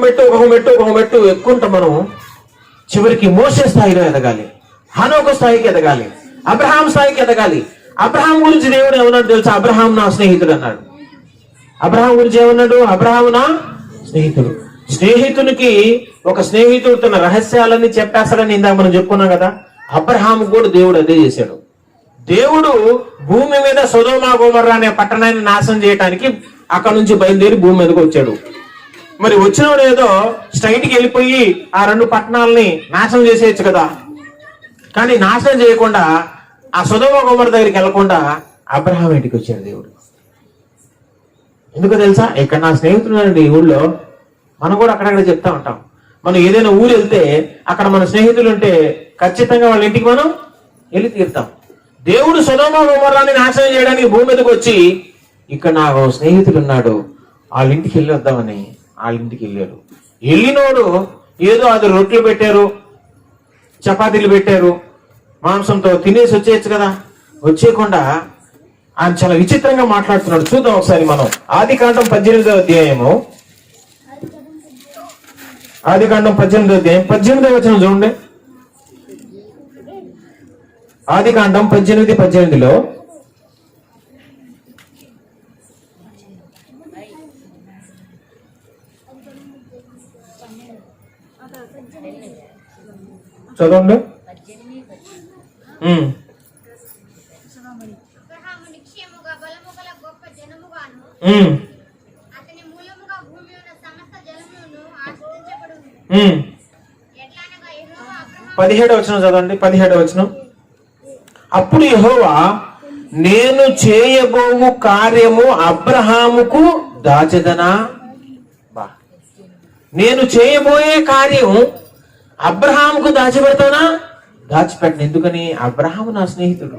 మెట్టు ఎక్కుంటాం. మనం చివరికి మోసే స్థాయిలో ఎదగాలి, హనోకు స్థాయికి ఎదగాలి, అబ్రహాం స్థాయికి ఎదగాలి. అబ్రహాం గురించి దేవుడు ఏమన్నాడు తెలుసా? అబ్రహాం నా స్నేహితుడు అన్నాడు. అబ్రహాం గురించి ఏమన్నాడు? అబ్రహాం నా స్నేహితుడు. స్నేహితునికి ఒక స్నేహితుడు తన రహస్యాలన్నీ చెప్పేస్తాడని ఇందాక మనం చెప్పుకున్నాం కదా. అబ్రహాం కూడా దేవుడు అదే చేశాడు. దేవుడు భూమి మీద సొదొమ గొమొర్రా అనే పట్టణాన్ని నాశనం చేయడానికి అక్కడ నుంచి బయలుదేరి భూమి మీదకి వచ్చాడు. మరి వచ్చినోడు ఏదో స్ట్రైట్కి వెళ్ళిపోయి ఆ 2 పట్టణాలని నాశనం చేసేయచ్చు కదా. కానీ నాశనం చేయకుండా ఆ సొదొమ గొమొర్రా దగ్గరికి వెళ్లకుండా అబ్రహాం ఇంటికి వచ్చాడు దేవుడు. ఎందుకో తెలుసా, ఇక్కడ నా స్నేహితుడు ఉన్నాడండి ఈ ఊళ్ళో. మనం కూడా అక్కడక్కడ చెప్తా ఉంటాం. మనం ఏదైనా ఊరు వెళ్తే అక్కడ మన స్నేహితులు ఉంటే ఖచ్చితంగా వాళ్ళ ఇంటికి మనం వెళ్ళి తీరుతాం. దేవుడు సొదొమ గొమొర్రాని నాశనం చేయడానికి భూమి మీదకి వచ్చి ఇక్కడ నా స్నేహితుడు ఉన్నాడు, వాళ్ళ ఇంటికి వెళ్ళి వద్దామని వాళ్ళ ఇంటికి వెళ్ళారు. వెళ్ళినోడు ఏదో అది రొట్టెలు పెట్టారు, చపాతీలు పెట్టారు, మాంసంతో తినేసి వచ్చేయచ్చు కదా. వచ్చేయకుండా ఆయన చాలా విచిత్రంగా మాట్లాడుతున్నాడు. చూద్దాం ఒకసారి మనం. ఆదికాండం 18వ అధ్యాయము, ఆదికాండం 18వ అధ్యాయం 18వ వచనం చూడండి. ఆదికాండం 18:18 చదవండి. అతని మూలముగా భూమి ఉన్న సమస్త జలములను ఆశ్రయించబడును. 17వ వచనం చదవండి. 17వ వచనం. అప్పుడు యెహోవా, నేను చేయబోవు కార్యము అబ్రహాముకు దాచెదనా? నేను చేయబోయే కార్యం అబ్రహాముకు దాచిపెడతానా? దాచిపెట్టను. ఎందుకని? అబ్రహాము నా స్నేహితుడు.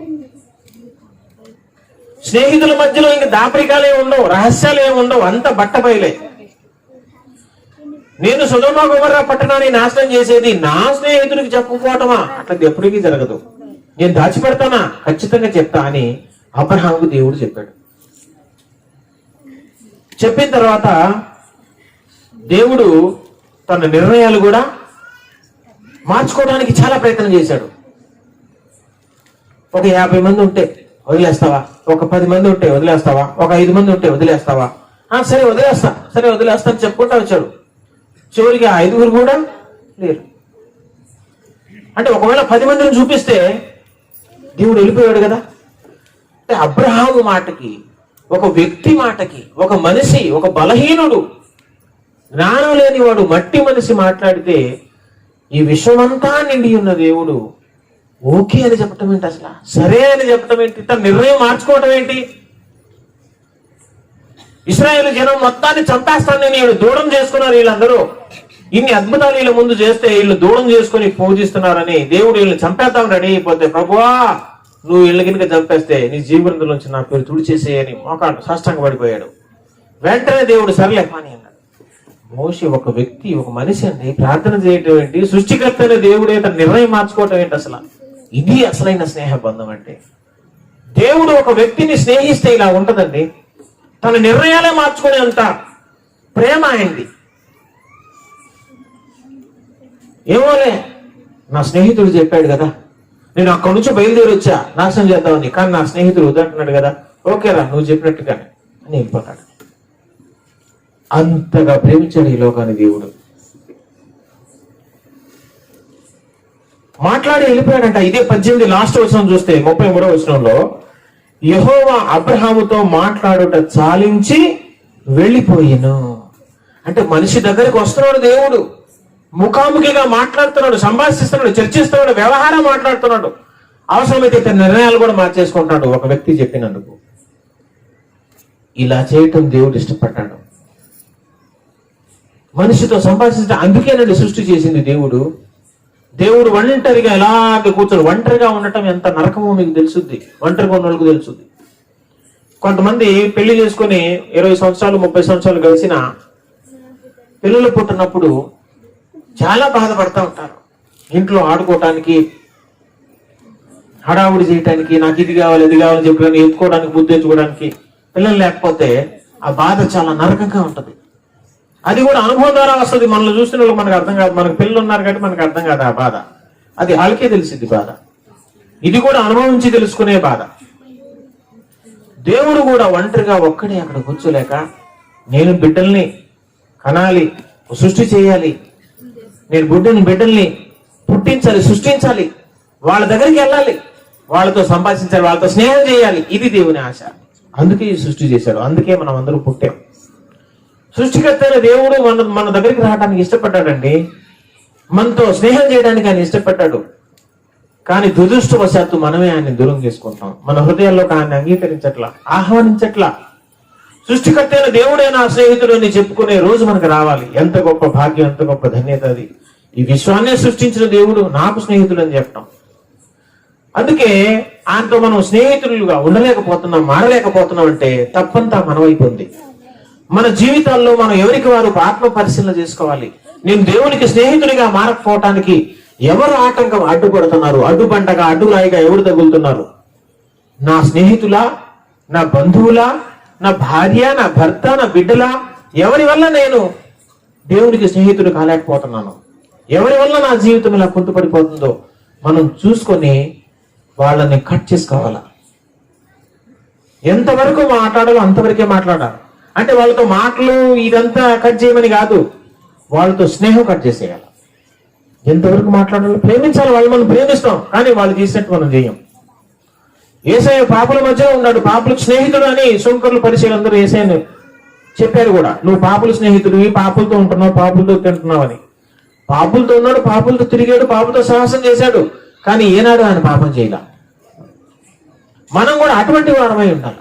స్నేహితుల మధ్యలో ఇంక దాపరికాలే ఉండవు, రహస్యాలే ఉండవు, అంత బట్టబయలే. నేను సొదొమ గొమొర్రా పట్టణాన్ని నాశనం చేసేది నా స్నేహితుడికి చెప్పకపోవటమా? అట్లా ఎప్పటికీ జరగదు. నేను దాచిపెడతానా? ఖచ్చితంగా చెప్తా అని అబ్రహాముకు దేవుడు చెప్పాడు. చెప్పిన తర్వాత దేవుడు తన నిర్ణయాలు కూడా మార్చుకోవడానికి చాలా ప్రయత్నం చేశాడు. ఒక 50 మంది ఉంటే వదిలేస్తావా? ఒక 10 మంది ఉంటే వదిలేస్తావా? ఒక 5 మంది ఉంటే వదిలేస్తావా? సరే వదిలేస్తా, సరే వదిలేస్తా అని చెప్పుకుంటా వచ్చాడు. చివరికి 5 కూడా లేరు. అంటే ఒకవేళ 10 మందిని చూపిస్తే దేవుడు వెళ్ళిపోయాడు కదా. అంటే అబ్రహాము మాటకి, ఒక వ్యక్తి మాటకి, ఒక మనిషి, ఒక బలహీనుడు, జ్ఞానం లేనివాడు, మట్టి మనిషి మాట్లాడితే ఈ విశ్వమంతా నిండి ఉన్న దేవుడు ఓకే అని చెప్పటం ఏంటి? అసలు సరే అని చెప్పటం ఏంటి? తన నిర్ణయం మార్చుకోవటం ఏంటి? ఇశ్రాయేలు జనం మొత్తాన్ని చంపేస్తానని వీళ్ళు దూరం చేసుకున్నారు. వీళ్ళందరూ ఇన్ని అద్భుతాలు వీళ్ళ ముందు చేస్తే వీళ్ళు దూరం చేసుకుని పూజిస్తున్నారని దేవుడు వీళ్ళని చంపేద్దాం రెడీ అయిపోతే, ప్రభువా నువ్వు వీళ్ళ కింద చంపేస్తే నీ జీవితం నుంచి నా పేరు తుడిచేసేయని మోకాడు సాష్టాంగ పడిపోయాడు. వెంటనే దేవుడు సర్లే పాని అన్నాడు. మోషే ఒక వ్యక్తి, ఒక మనిషి అండి, ప్రార్థన చేయటం ఏంటి? సృష్టికర్త అనే దేవుడే తన నిర్ణయం మార్చుకోవటం ఏంటి? అసలు ఇది అసలైన స్నేహ బంధం అంటే. దేవుడు ఒక వ్యక్తిని స్నేహిస్తే ఇలా ఉంటదండి. తన నిర్ణయాలే మార్చుకునే అంత ప్రేమ అయింది. ఏమోలే, నా స్నేహితుడు చెప్పాడు కదా, నేను అక్కడి నుంచి బయలుదేరి వచ్చా నాశనం చేద్దామని, కానీ నా స్నేహితుడు వద్దంటున్నాడు కదా, ఓకేరా నువ్వు చెప్పినట్టుగానే అని వెళ్ళిపోతాడు. అంతగా ప్రేమించాడు ఈ లోకాన్ని దేవుడు. మాట్లాడి వెళ్ళిపోయాడంట. ఇదే 18 లాస్ట్ వచనం చూస్తే 33వ వచనంలో, యెహోవా అబ్రహాముతో మాట్లాడుట చాలించి వెళ్ళిపోయిను. అంటే మనిషి దగ్గరికి వస్తున్నాడు దేవుడు, ముఖాముఖిగా మాట్లాడుతున్నాడు, సంభాషిస్తున్నాడు, చర్చిస్తున్నాడు, వ్యవహారం మాట్లాడుతున్నాడు. అవసరమైతే తన నిర్ణయాలు కూడా మార్చేసుకుంటాడు ఒక వ్యక్తి చెప్పినందుకు. ఇలా చేయటం దేవుడు ఇష్టపడ్డాడు. మనిషితో సంభాషించడం అందుకేనండి సృష్టి చేసింది దేవుడు. దేవుడు ఒంటరిగా ఎలాగ కూర్చొని, ఒంటరిగా ఉండటం ఎంత నరకమో మీకు తెలుసుద్ది, ఒంటరిగా ఉన్న వాళ్ళకు తెలుసుద్ది. కొంతమంది పెళ్లి చేసుకుని 20 సంవత్సరాలు 30 సంవత్సరాలు కలిసిన పిల్లలు పుట్టినప్పుడు చాలా బాధపడతా ఉంటారు. ఇంట్లో ఆడుకోవటానికి, హడావుడి చేయటానికి, నాకు ఇది కావాలి ఇది కావాలని చెప్పి ఎత్తుకోవడానికి, బుద్ధి తెచ్చుకోవడానికి పిల్లలు లేకపోతే ఆ బాధ చాలా నరకంగా ఉంటది. అది కూడా అనుభవం ద్వారా వస్తుంది. మనల్ని చూసిన వాళ్ళకి మనకు అర్థం కాదు. మనకు పిల్లలు ఉన్నారు కాబట్టి మనకు అర్థం కాదు ఆ బాధ. అది వాళ్ళకే తెలిసింది బాధ. ఇది కూడా అనుభవించి తెలుసుకునే బాధ. దేవుడు కూడా ఒంటరిగా ఒక్కడే అక్కడ కూర్చోలేక, నేను బిడ్డల్ని కనాలి, సృష్టి చేయాలి, నేను బిడ్డల్ని పుట్టించాలి, సృష్టించాలి, వాళ్ళ దగ్గరికి వెళ్ళాలి, వాళ్ళతో సంభాషించాలి, వాళ్ళతో స్నేహం చేయాలి. ఇది దేవుని ఆశ. అందుకే ఈ సృష్టి చేశాడు. అందుకే మనం అందరూ పుట్టాం. సృష్టికర్త అయిన దేవుడు మన దగ్గరికి రావడానికి ఇష్టపడ్డాడండి. మనతో స్నేహం చేయడానికి ఆయన ఇష్టపడ్డాడు. కానీ దురదృష్టవశాత్తు మనమే ఆయన్ని దూరం చేసుకుంటాం. మన హృదయాల్లో ఆయన్ని అంగీకరించట్లా, ఆహ్వానించట్లా. సృష్టికర్త అయిన దేవుడే నా స్నేహితుడు అని చెప్పుకునే రోజు మనకు రావాలి. ఎంత గొప్ప భాగ్యం, ఎంత గొప్ప ధన్యత అది. ఈ విశ్వాన్నే సృష్టించిన దేవుడు నాకు స్నేహితుడు అని చెప్పడం. అందుకే ఆయనతో మనం స్నేహితులుగా ఉండలేకపోతున్నాం, మారలేకపోతున్నాం అంటే తప్పంతా మనమైపోయింది. మన జీవితాల్లో మనం ఎవరికి వారు ఆత్మ పరిశీలన చేసుకోవాలి. నేను దేవునికి స్నేహితుడిగా మారకపోవటానికి ఎవరు ఆటంకం అడ్డుపడుతున్నారు, అడ్డుబండగా అడ్డురాయిగా ఎవరు తగులుతున్నారు? నా స్నేహితులా, నా బంధువులా, నా భార్య, నా భర్త, నా బిడ్డలా? ఎవరి వల్ల నేను దేవునికి స్నేహితుడు కాలేకపోతున్నాను? ఎవరి వల్ల నా జీవితం ఇలా కుంటుపడిపోతుందో మనం చూసుకొని వాళ్ళని కట్ చేసుకోవాలా. ఎంతవరకు మాట్లాడాలో అంతవరకే మాట్లాడాలి. అంటే వాళ్ళతో మాటలు ఇదంతా కట్ చేయమని కాదు, వాళ్ళతో స్నేహం కట్ చేసేయాలి. ఎంతవరకు మాట్లాడాలో ప్రేమించాలి. వాళ్ళు మనం ప్రేమిస్తాం, కానీ వాళ్ళు చేసినట్టు మనం చేయం. యేసయ్య పాపుల మధ్య ఉన్నాడు, పాపులకు స్నేహితుడు అని సుంకర్లు పరిచయులందరూ యేసయ్యను చెప్పారు కూడా. నువ్వు పాపుల స్నేహితుడివి, పాపులతో ఉంటున్నావు, పాపులతో తింటున్నావు అని. పాపులతో ఉన్నాడు, పాపులతో తిరిగాడు, పాపులతో సాహసం చేశాడు, కానీ ఏనాడు ఆయన పాపం చేయాల. మనం కూడా అటువంటి వారమై ఉండాలి.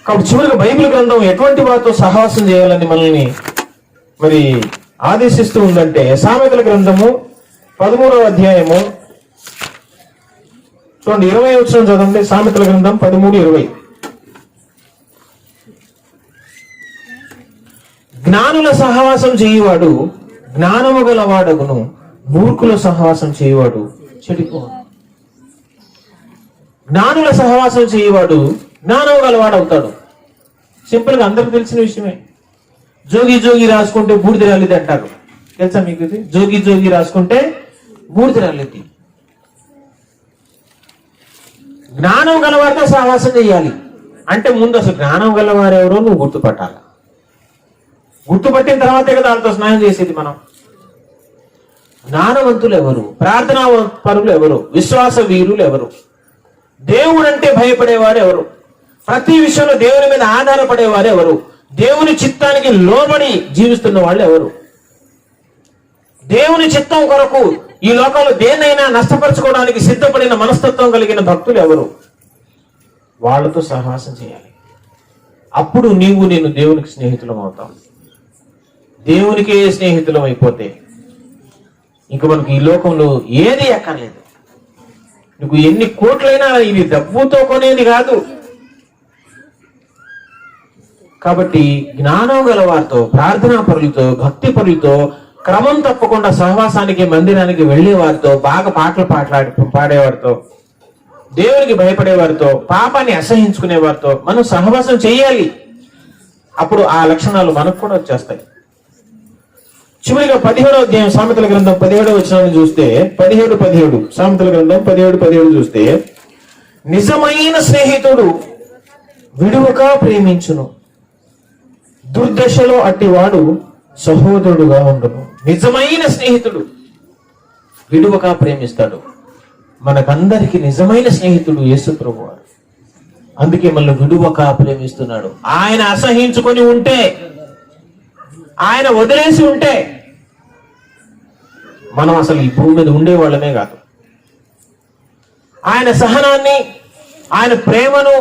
కాబట్టి చివరికి బైబిల్ గ్రంథం ఎటువంటి వారితో సహవాసం చేయాలని మనల్ని మరి ఆదేశిస్తూ ఉందంటే, సామెతల గ్రంథము 13వ అధ్యాయము చూడండి, 20 వచనం చదవండి. సామెతల గ్రంథం 13:20. జ్ఞానుల సహవాసం చేయువాడు జ్ఞానము గలవాడగును, మూర్ఖుల సహవాసం చేయువాడు చెడిపోవాడు. జ్ఞానుల సహవాసం చేయువాడు జ్ఞానం గలవాడవుతాడు. సింపుల్ గా అందరికి తెలిసిన విషయమే. జోగి జోగి రాసుకుంటే బూడిద రాలిది అంటారు, తెలుసా మీకు ఇది? జోగి జోగి రాసుకుంటే బూడిద రాలిది. జ్ఞానం గలవారితో సహవాసం చేయాలి అంటే ముందు అసలు జ్ఞానం గలవారెవరో నువ్వు గుర్తుపట్టాలి. గుర్తుపట్టిన తర్వాతే కదా వాళ్ళతో స్నానం చేసేది మనం. జ్ఞానవంతులు ఎవరు, ప్రార్థనా పరులు ఎవరు, విశ్వాస వీరులు ఎవరు, దేవుడంటే భయపడేవారు ఎవరు, ప్రతి విషయంలో దేవుని మీద ఆధారపడేవారు ఎవరు, దేవుని చిత్తానికి లోబడి జీవిస్తున్న వాళ్ళు ఎవరు, దేవుని చిత్తం కొరకు ఈ లోకంలో దేన్నైనా నష్టపరచుకోవడానికి సిద్ధపడిన మనస్తత్వం కలిగిన భక్తులు ఎవరు, వాళ్ళతో సహవాసం చేయాలి. అప్పుడు నీవు నేను దేవునికి స్నేహితులం అవుతాం. దేవునికే స్నేహితులం అయిపోతే ఇంక మనకు ఈ లోకంలో ఏది ఎక్కర్లేదు. నీకు ఎన్ని కోట్లైనా ఇది డబ్బుతో కొనేది కాదు. కాబట్టి జ్ఞానం గల వారితో, ప్రార్థనా పరులతో, భక్తి పరులతో, క్రమం తప్పకుండా సహవాసానికి మందిరానికి వెళ్లే వారితో, బాగా పాటలు పాడేవారితో, దేవునికి భయపడేవారితో, పాపాన్ని అసహించుకునే వారితో మనం సహవాసం చేయాలి. అప్పుడు ఆ లక్షణాలు మనకు కూడా వచ్చేస్తాయి. చివరిగా 17వ అధ్యాయం సామెతల గ్రంథం 17వ వచనాన్ని చూస్తే, 17 సామెతల గ్రంథం 17 చూస్తే, నిజమైన స్నేహితుడు విడువక ప్రేమించును, దుర్దశలో అట్టివాడు సహోదరుడుగా ఉండును. నిజమైన స్నేహితుడు విడువక ప్రేమిస్తాడు. మనకందరికి నిజమైన స్నేహితుడు యేసు ప్రభువారు. అందుకే మనల్ని విడువక ప్రేమిస్తున్నాడు. ఆయన అసహించుకొని ఉంటే, ఆయన వదిలేసి ఉంటే మనం అసలు ఈ భూమి మీద ఉండేవాళ్ళమే కాదు. ఆయన సహనాన్ని, ఆయన ప్రేమను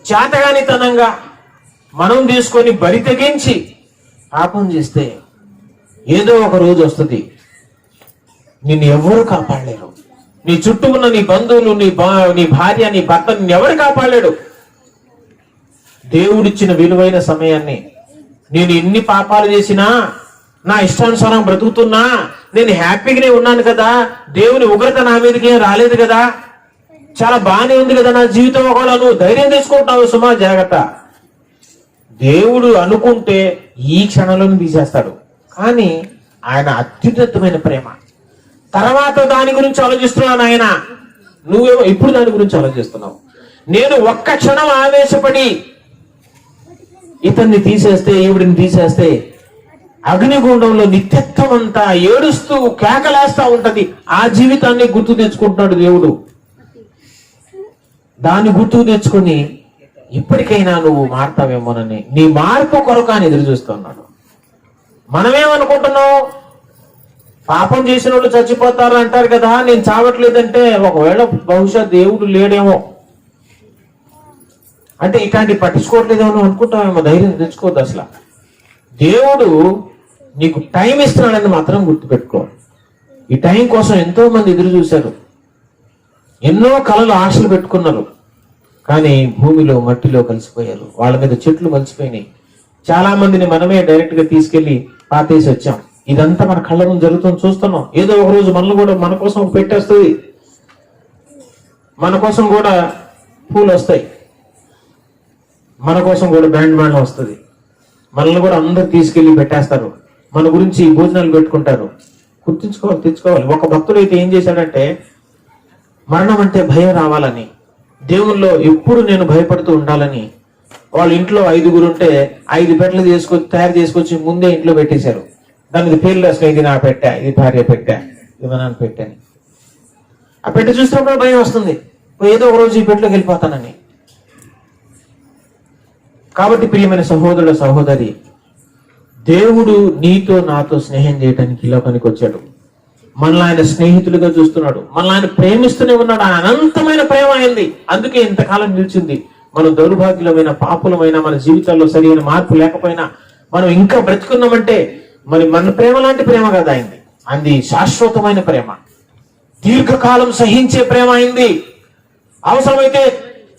చేతగానితనంగా మనం తీసుకొని బరి తెగించి పాపం చేస్తే ఏదో ఒక రోజు వస్తుంది, నిన్ను ఎవరు కాపాడలేరు. నీ చుట్టూ ఉన్న నీ బంధువులు, నీ భార్య, నీ భర్త నిన్ను ఎవరు కాపాడలేడు. దేవుడిచ్చిన విలువైన సమయాన్ని, నేను ఎన్ని పాపాలు చేసినా, నా ఇష్టానుసారం బ్రతుకుతున్నా, నేను హ్యాపీగానే ఉన్నాను కదా, దేవుని ఉగ్రత నా మీదకి ఏం రాలేదు కదా, చాలా బాగానే ఉంది కదా నా జీవితం, ఒకవేళ నువ్వు ధైర్యం తీసుకుంటావు సుమా, జాగ్రత్త. దేవుడు అనుకుంటే ఈ క్షణంలోనే తీసేస్తాడు. కానీ ఆయన అత్యున్నతమైన ప్రేమ. తర్వాత దాని గురించి ఆలోచిస్తున్నాను ఆయన, నువ్వేమో ఇప్పుడు దాని గురించి ఆలోచిస్తున్నావు. నేను ఒక్క క్షణం ఆవేశపడి ఇతన్ని తీసేస్తే, ఈవిడిని తీసేస్తే అగ్నిగుండంలో నిత్యత్వం అంతా ఏడుస్తూ కేకలేస్తా ఉంటది. ఆ జీవితాన్ని గుర్తు తెచ్చుకుంటున్నాడు దేవుడు. దాన్ని గుర్తుకు తెచ్చుకొని ఇప్పటికైనా నువ్వు మారుతావేమోనని, నీ మార్పు కొరకు ఆయన ఎదురు చూస్తున్నాడు. మనమేమనుకుంటున్నాం, పాపం చేసిన వాళ్ళు చచ్చిపోతారు అంటారు కదా, నేను చావట్లేదంటే ఒకవేళ బహుశా దేవుడు లేడేమో. అంటే ఇట్లాంటివి పట్టించుకోవట్లేదేమో నువ్వు అనుకుంటావేమో, ధైర్యం తెచ్చుకోవద్దు అసలు. దేవుడు నీకు టైం ఇస్తున్నాడని మాత్రం గుర్తుపెట్టుకో. ఈ టైం కోసం ఎంతో మంది ఎదురు చూశారు, ఎన్నో కళలు ఆశలు పెట్టుకున్నారు, కానీ భూమిలో మట్టిలో కలిసిపోయారు. వాళ్ళ మీద చెట్లు కలిసిపోయినాయి. చాలా మందిని మనమే డైరెక్ట్ గా తీసుకెళ్లి పాతేసి వచ్చాం. ఇదంతా మన కళ్ళ ముందు జరుగుతుంది, చూస్తున్నాం. ఏదో ఒక రోజు మనల్ని కూడా మన కోసం పెట్టేస్తుంది, మన కోసం కూడా పూలు వస్తాయి, మన కోసం కూడా బ్యాండ్ మేళం వస్తుంది, మనల్ని కూడా అందరు తీసుకెళ్లి పెట్టేస్తారు, మన గురించి భోజనాలు పెట్టుకుంటారు. గుర్తించుకోవాలి, తెచ్చుకోవాలి. ఒక భక్తుడు అయితే ఏం చేశాడంటే, మరణం అంటే భయం రావాలని, దేవుల్లో ఎప్పుడు నేను భయపడుతూ ఉండాలని, వాళ్ళ ఇంట్లో 5 ఉంటే 5 పెట్టలు తయారు చేసుకొచ్చి ముందే ఇంట్లో పెట్టేశారు. దానికి పేర్లు రాసిన, ఇది నా పెట్టా, ఇది భార్య పెట్టా, ఇది మా నాన్న పెట్టాని. ఆ పెట్టె చూసినప్పుడు భయం వస్తుంది, ఏదో ఒక రోజు ఈ పెట్టలోకి వెళ్ళిపోతానని. కాబట్టి ప్రియమైన సహోదరుల సహోదరి, దేవుడు నీతో నాతో స్నేహం చేయడానికి ఈ లోకానికి వచ్చాడు. మనల్ని ఆయన స్నేహితులుగా చూస్తున్నాడు, మనల్ని ఆయన ప్రేమిస్తూనే ఉన్నాడు. ఆయన అనంతమైన ప్రేమ అయింది, అందుకే ఇంతకాలం నిలిచింది. మనం దౌర్భాగ్యులమైన పాపులమైన, మన జీవితాల్లో సరైన మార్పు లేకపోయినా మనం ఇంకా బ్రతుకున్నామంటే మరి మన ప్రేమ లాంటి ప్రేమ కదా అయింది. అది శాశ్వతమైన ప్రేమ, దీర్ఘకాలం సహించే ప్రేమ అయింది. అవసరమైతే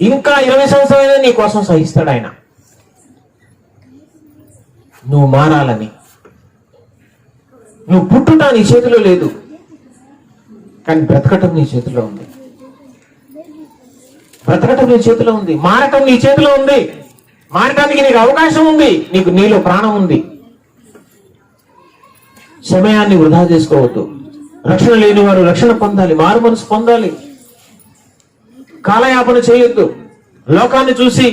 ఇంకా 20 సంవత్సరాలైనా నీ కోసం సహిస్తాడు ఆయన, నువ్వు మారాలని. నువ్వు పుట్టుట నీ చేతిలో లేదు, కానీ బ్రతకటం నీ చేతిలో ఉంది. బ్రతకటం నీ చేతిలో ఉంది, మారటం నీ చేతిలో ఉంది. మారటానికి నీకు అవకాశం ఉంది, నీలో ప్రాణం ఉంది. సమయాన్ని వృధా చేసుకోవద్దు. రక్షణ లేని వారు రక్షణ పొందాలి, మారు మనసు పొందాలి. కాలయాపన చేయొద్దు. లోకాన్ని చూసి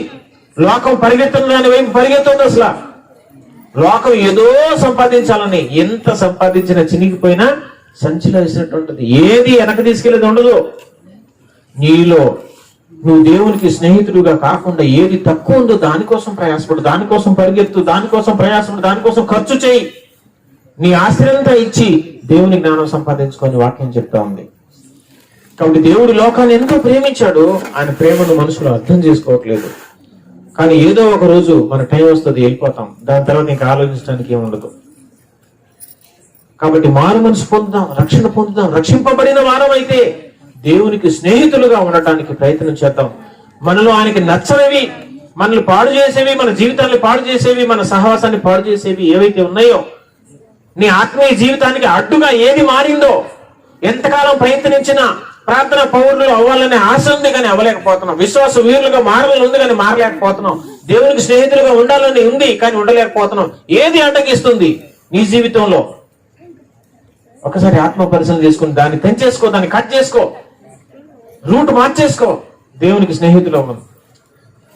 లోకం పరిగెత్తుతుందని వైపు పరిగెత్తుంది. అసలు లోకం ఏదో సంపాదించాలని, ఎంత సంపాదించినా చినిగిపోయినా సంచిలో వేసినట్టుంటది, ఏది వెనక తీసుకెళ్ళేది ఉండదు. నీలో నువ్వు దేవునికి స్నేహితుడుగా కాకుండా ఏది తక్కువ ఉందో దానికోసం ప్రయాసపడు, దానికోసం పరిగెత్తు, దానికోసం ప్రయాసపడు, దానికోసం ఖర్చు చేయి. నీ ఆశ్రయంతా ఇచ్చి దేవుని జ్ఞానం సంపాదించుకొని వాక్యం చెప్తా ఉంది. కాబట్టి దేవుడు లోకాన్ని ఎంతో ప్రేమించాడు, ఆయన ప్రేమను మనుషులు అర్థం చేసుకోవట్లేదు. కానీ ఏదో ఒక రోజు మన టైం వస్తుంది, వెళ్ళిపోతాం. దాని తర్వాత ఇంకా ఆలోచించడానికి ఏముండదు. కాబట్టి మారు మనసు పొందుదాం, రక్షణ పొందుదాం. రక్షింపబడిన వారం అయితే దేవునికి స్నేహితులుగా ఉండటానికి ప్రయత్నం చేద్దాం. మనలో ఆయనకి నచ్చనివి, మనల్ని పాడు చేసేవి, మన జీవితాన్ని పాడు చేసేవి, మన సహవాసాన్ని పాడు చేసేవి ఏవైతే ఉన్నాయో, నీ ఆత్మీయ జీవితానికి అడ్డుగా ఏది మారిందో, ఎంతకాలం ప్రయత్నించినా ప్రార్థన పౌరులు అవ్వాలనే ఆశ ఉంది కానీ అవ్వలేకపోతున్నాం. విశ్వాస వీరులుగా మారాలని ఉంది కానీ మారలేకపోతున్నాం. దేవునికి స్నేహితులుగా ఉండాలని ఉంది కానీ ఉండలేకపోతున్నాం. ఏది అడ్డగిస్తుంది నీ జీవితంలో? ఒకసారి ఆత్మ పరిశీలన చేసుకుని దాన్ని తెంచేసుకో, దాన్ని కట్ చేసుకో, రూట్ మార్చేసుకో. దేవునికి స్నేహితులు అవ్వం.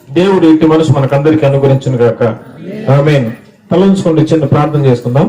దేవుడు ఇట్టి మనసు మనకందరికీ అనుగ్రహించును గాక. ఆమేన్. తలంచుకోండి, చిన్న ప్రార్థన చేసుకుందాం.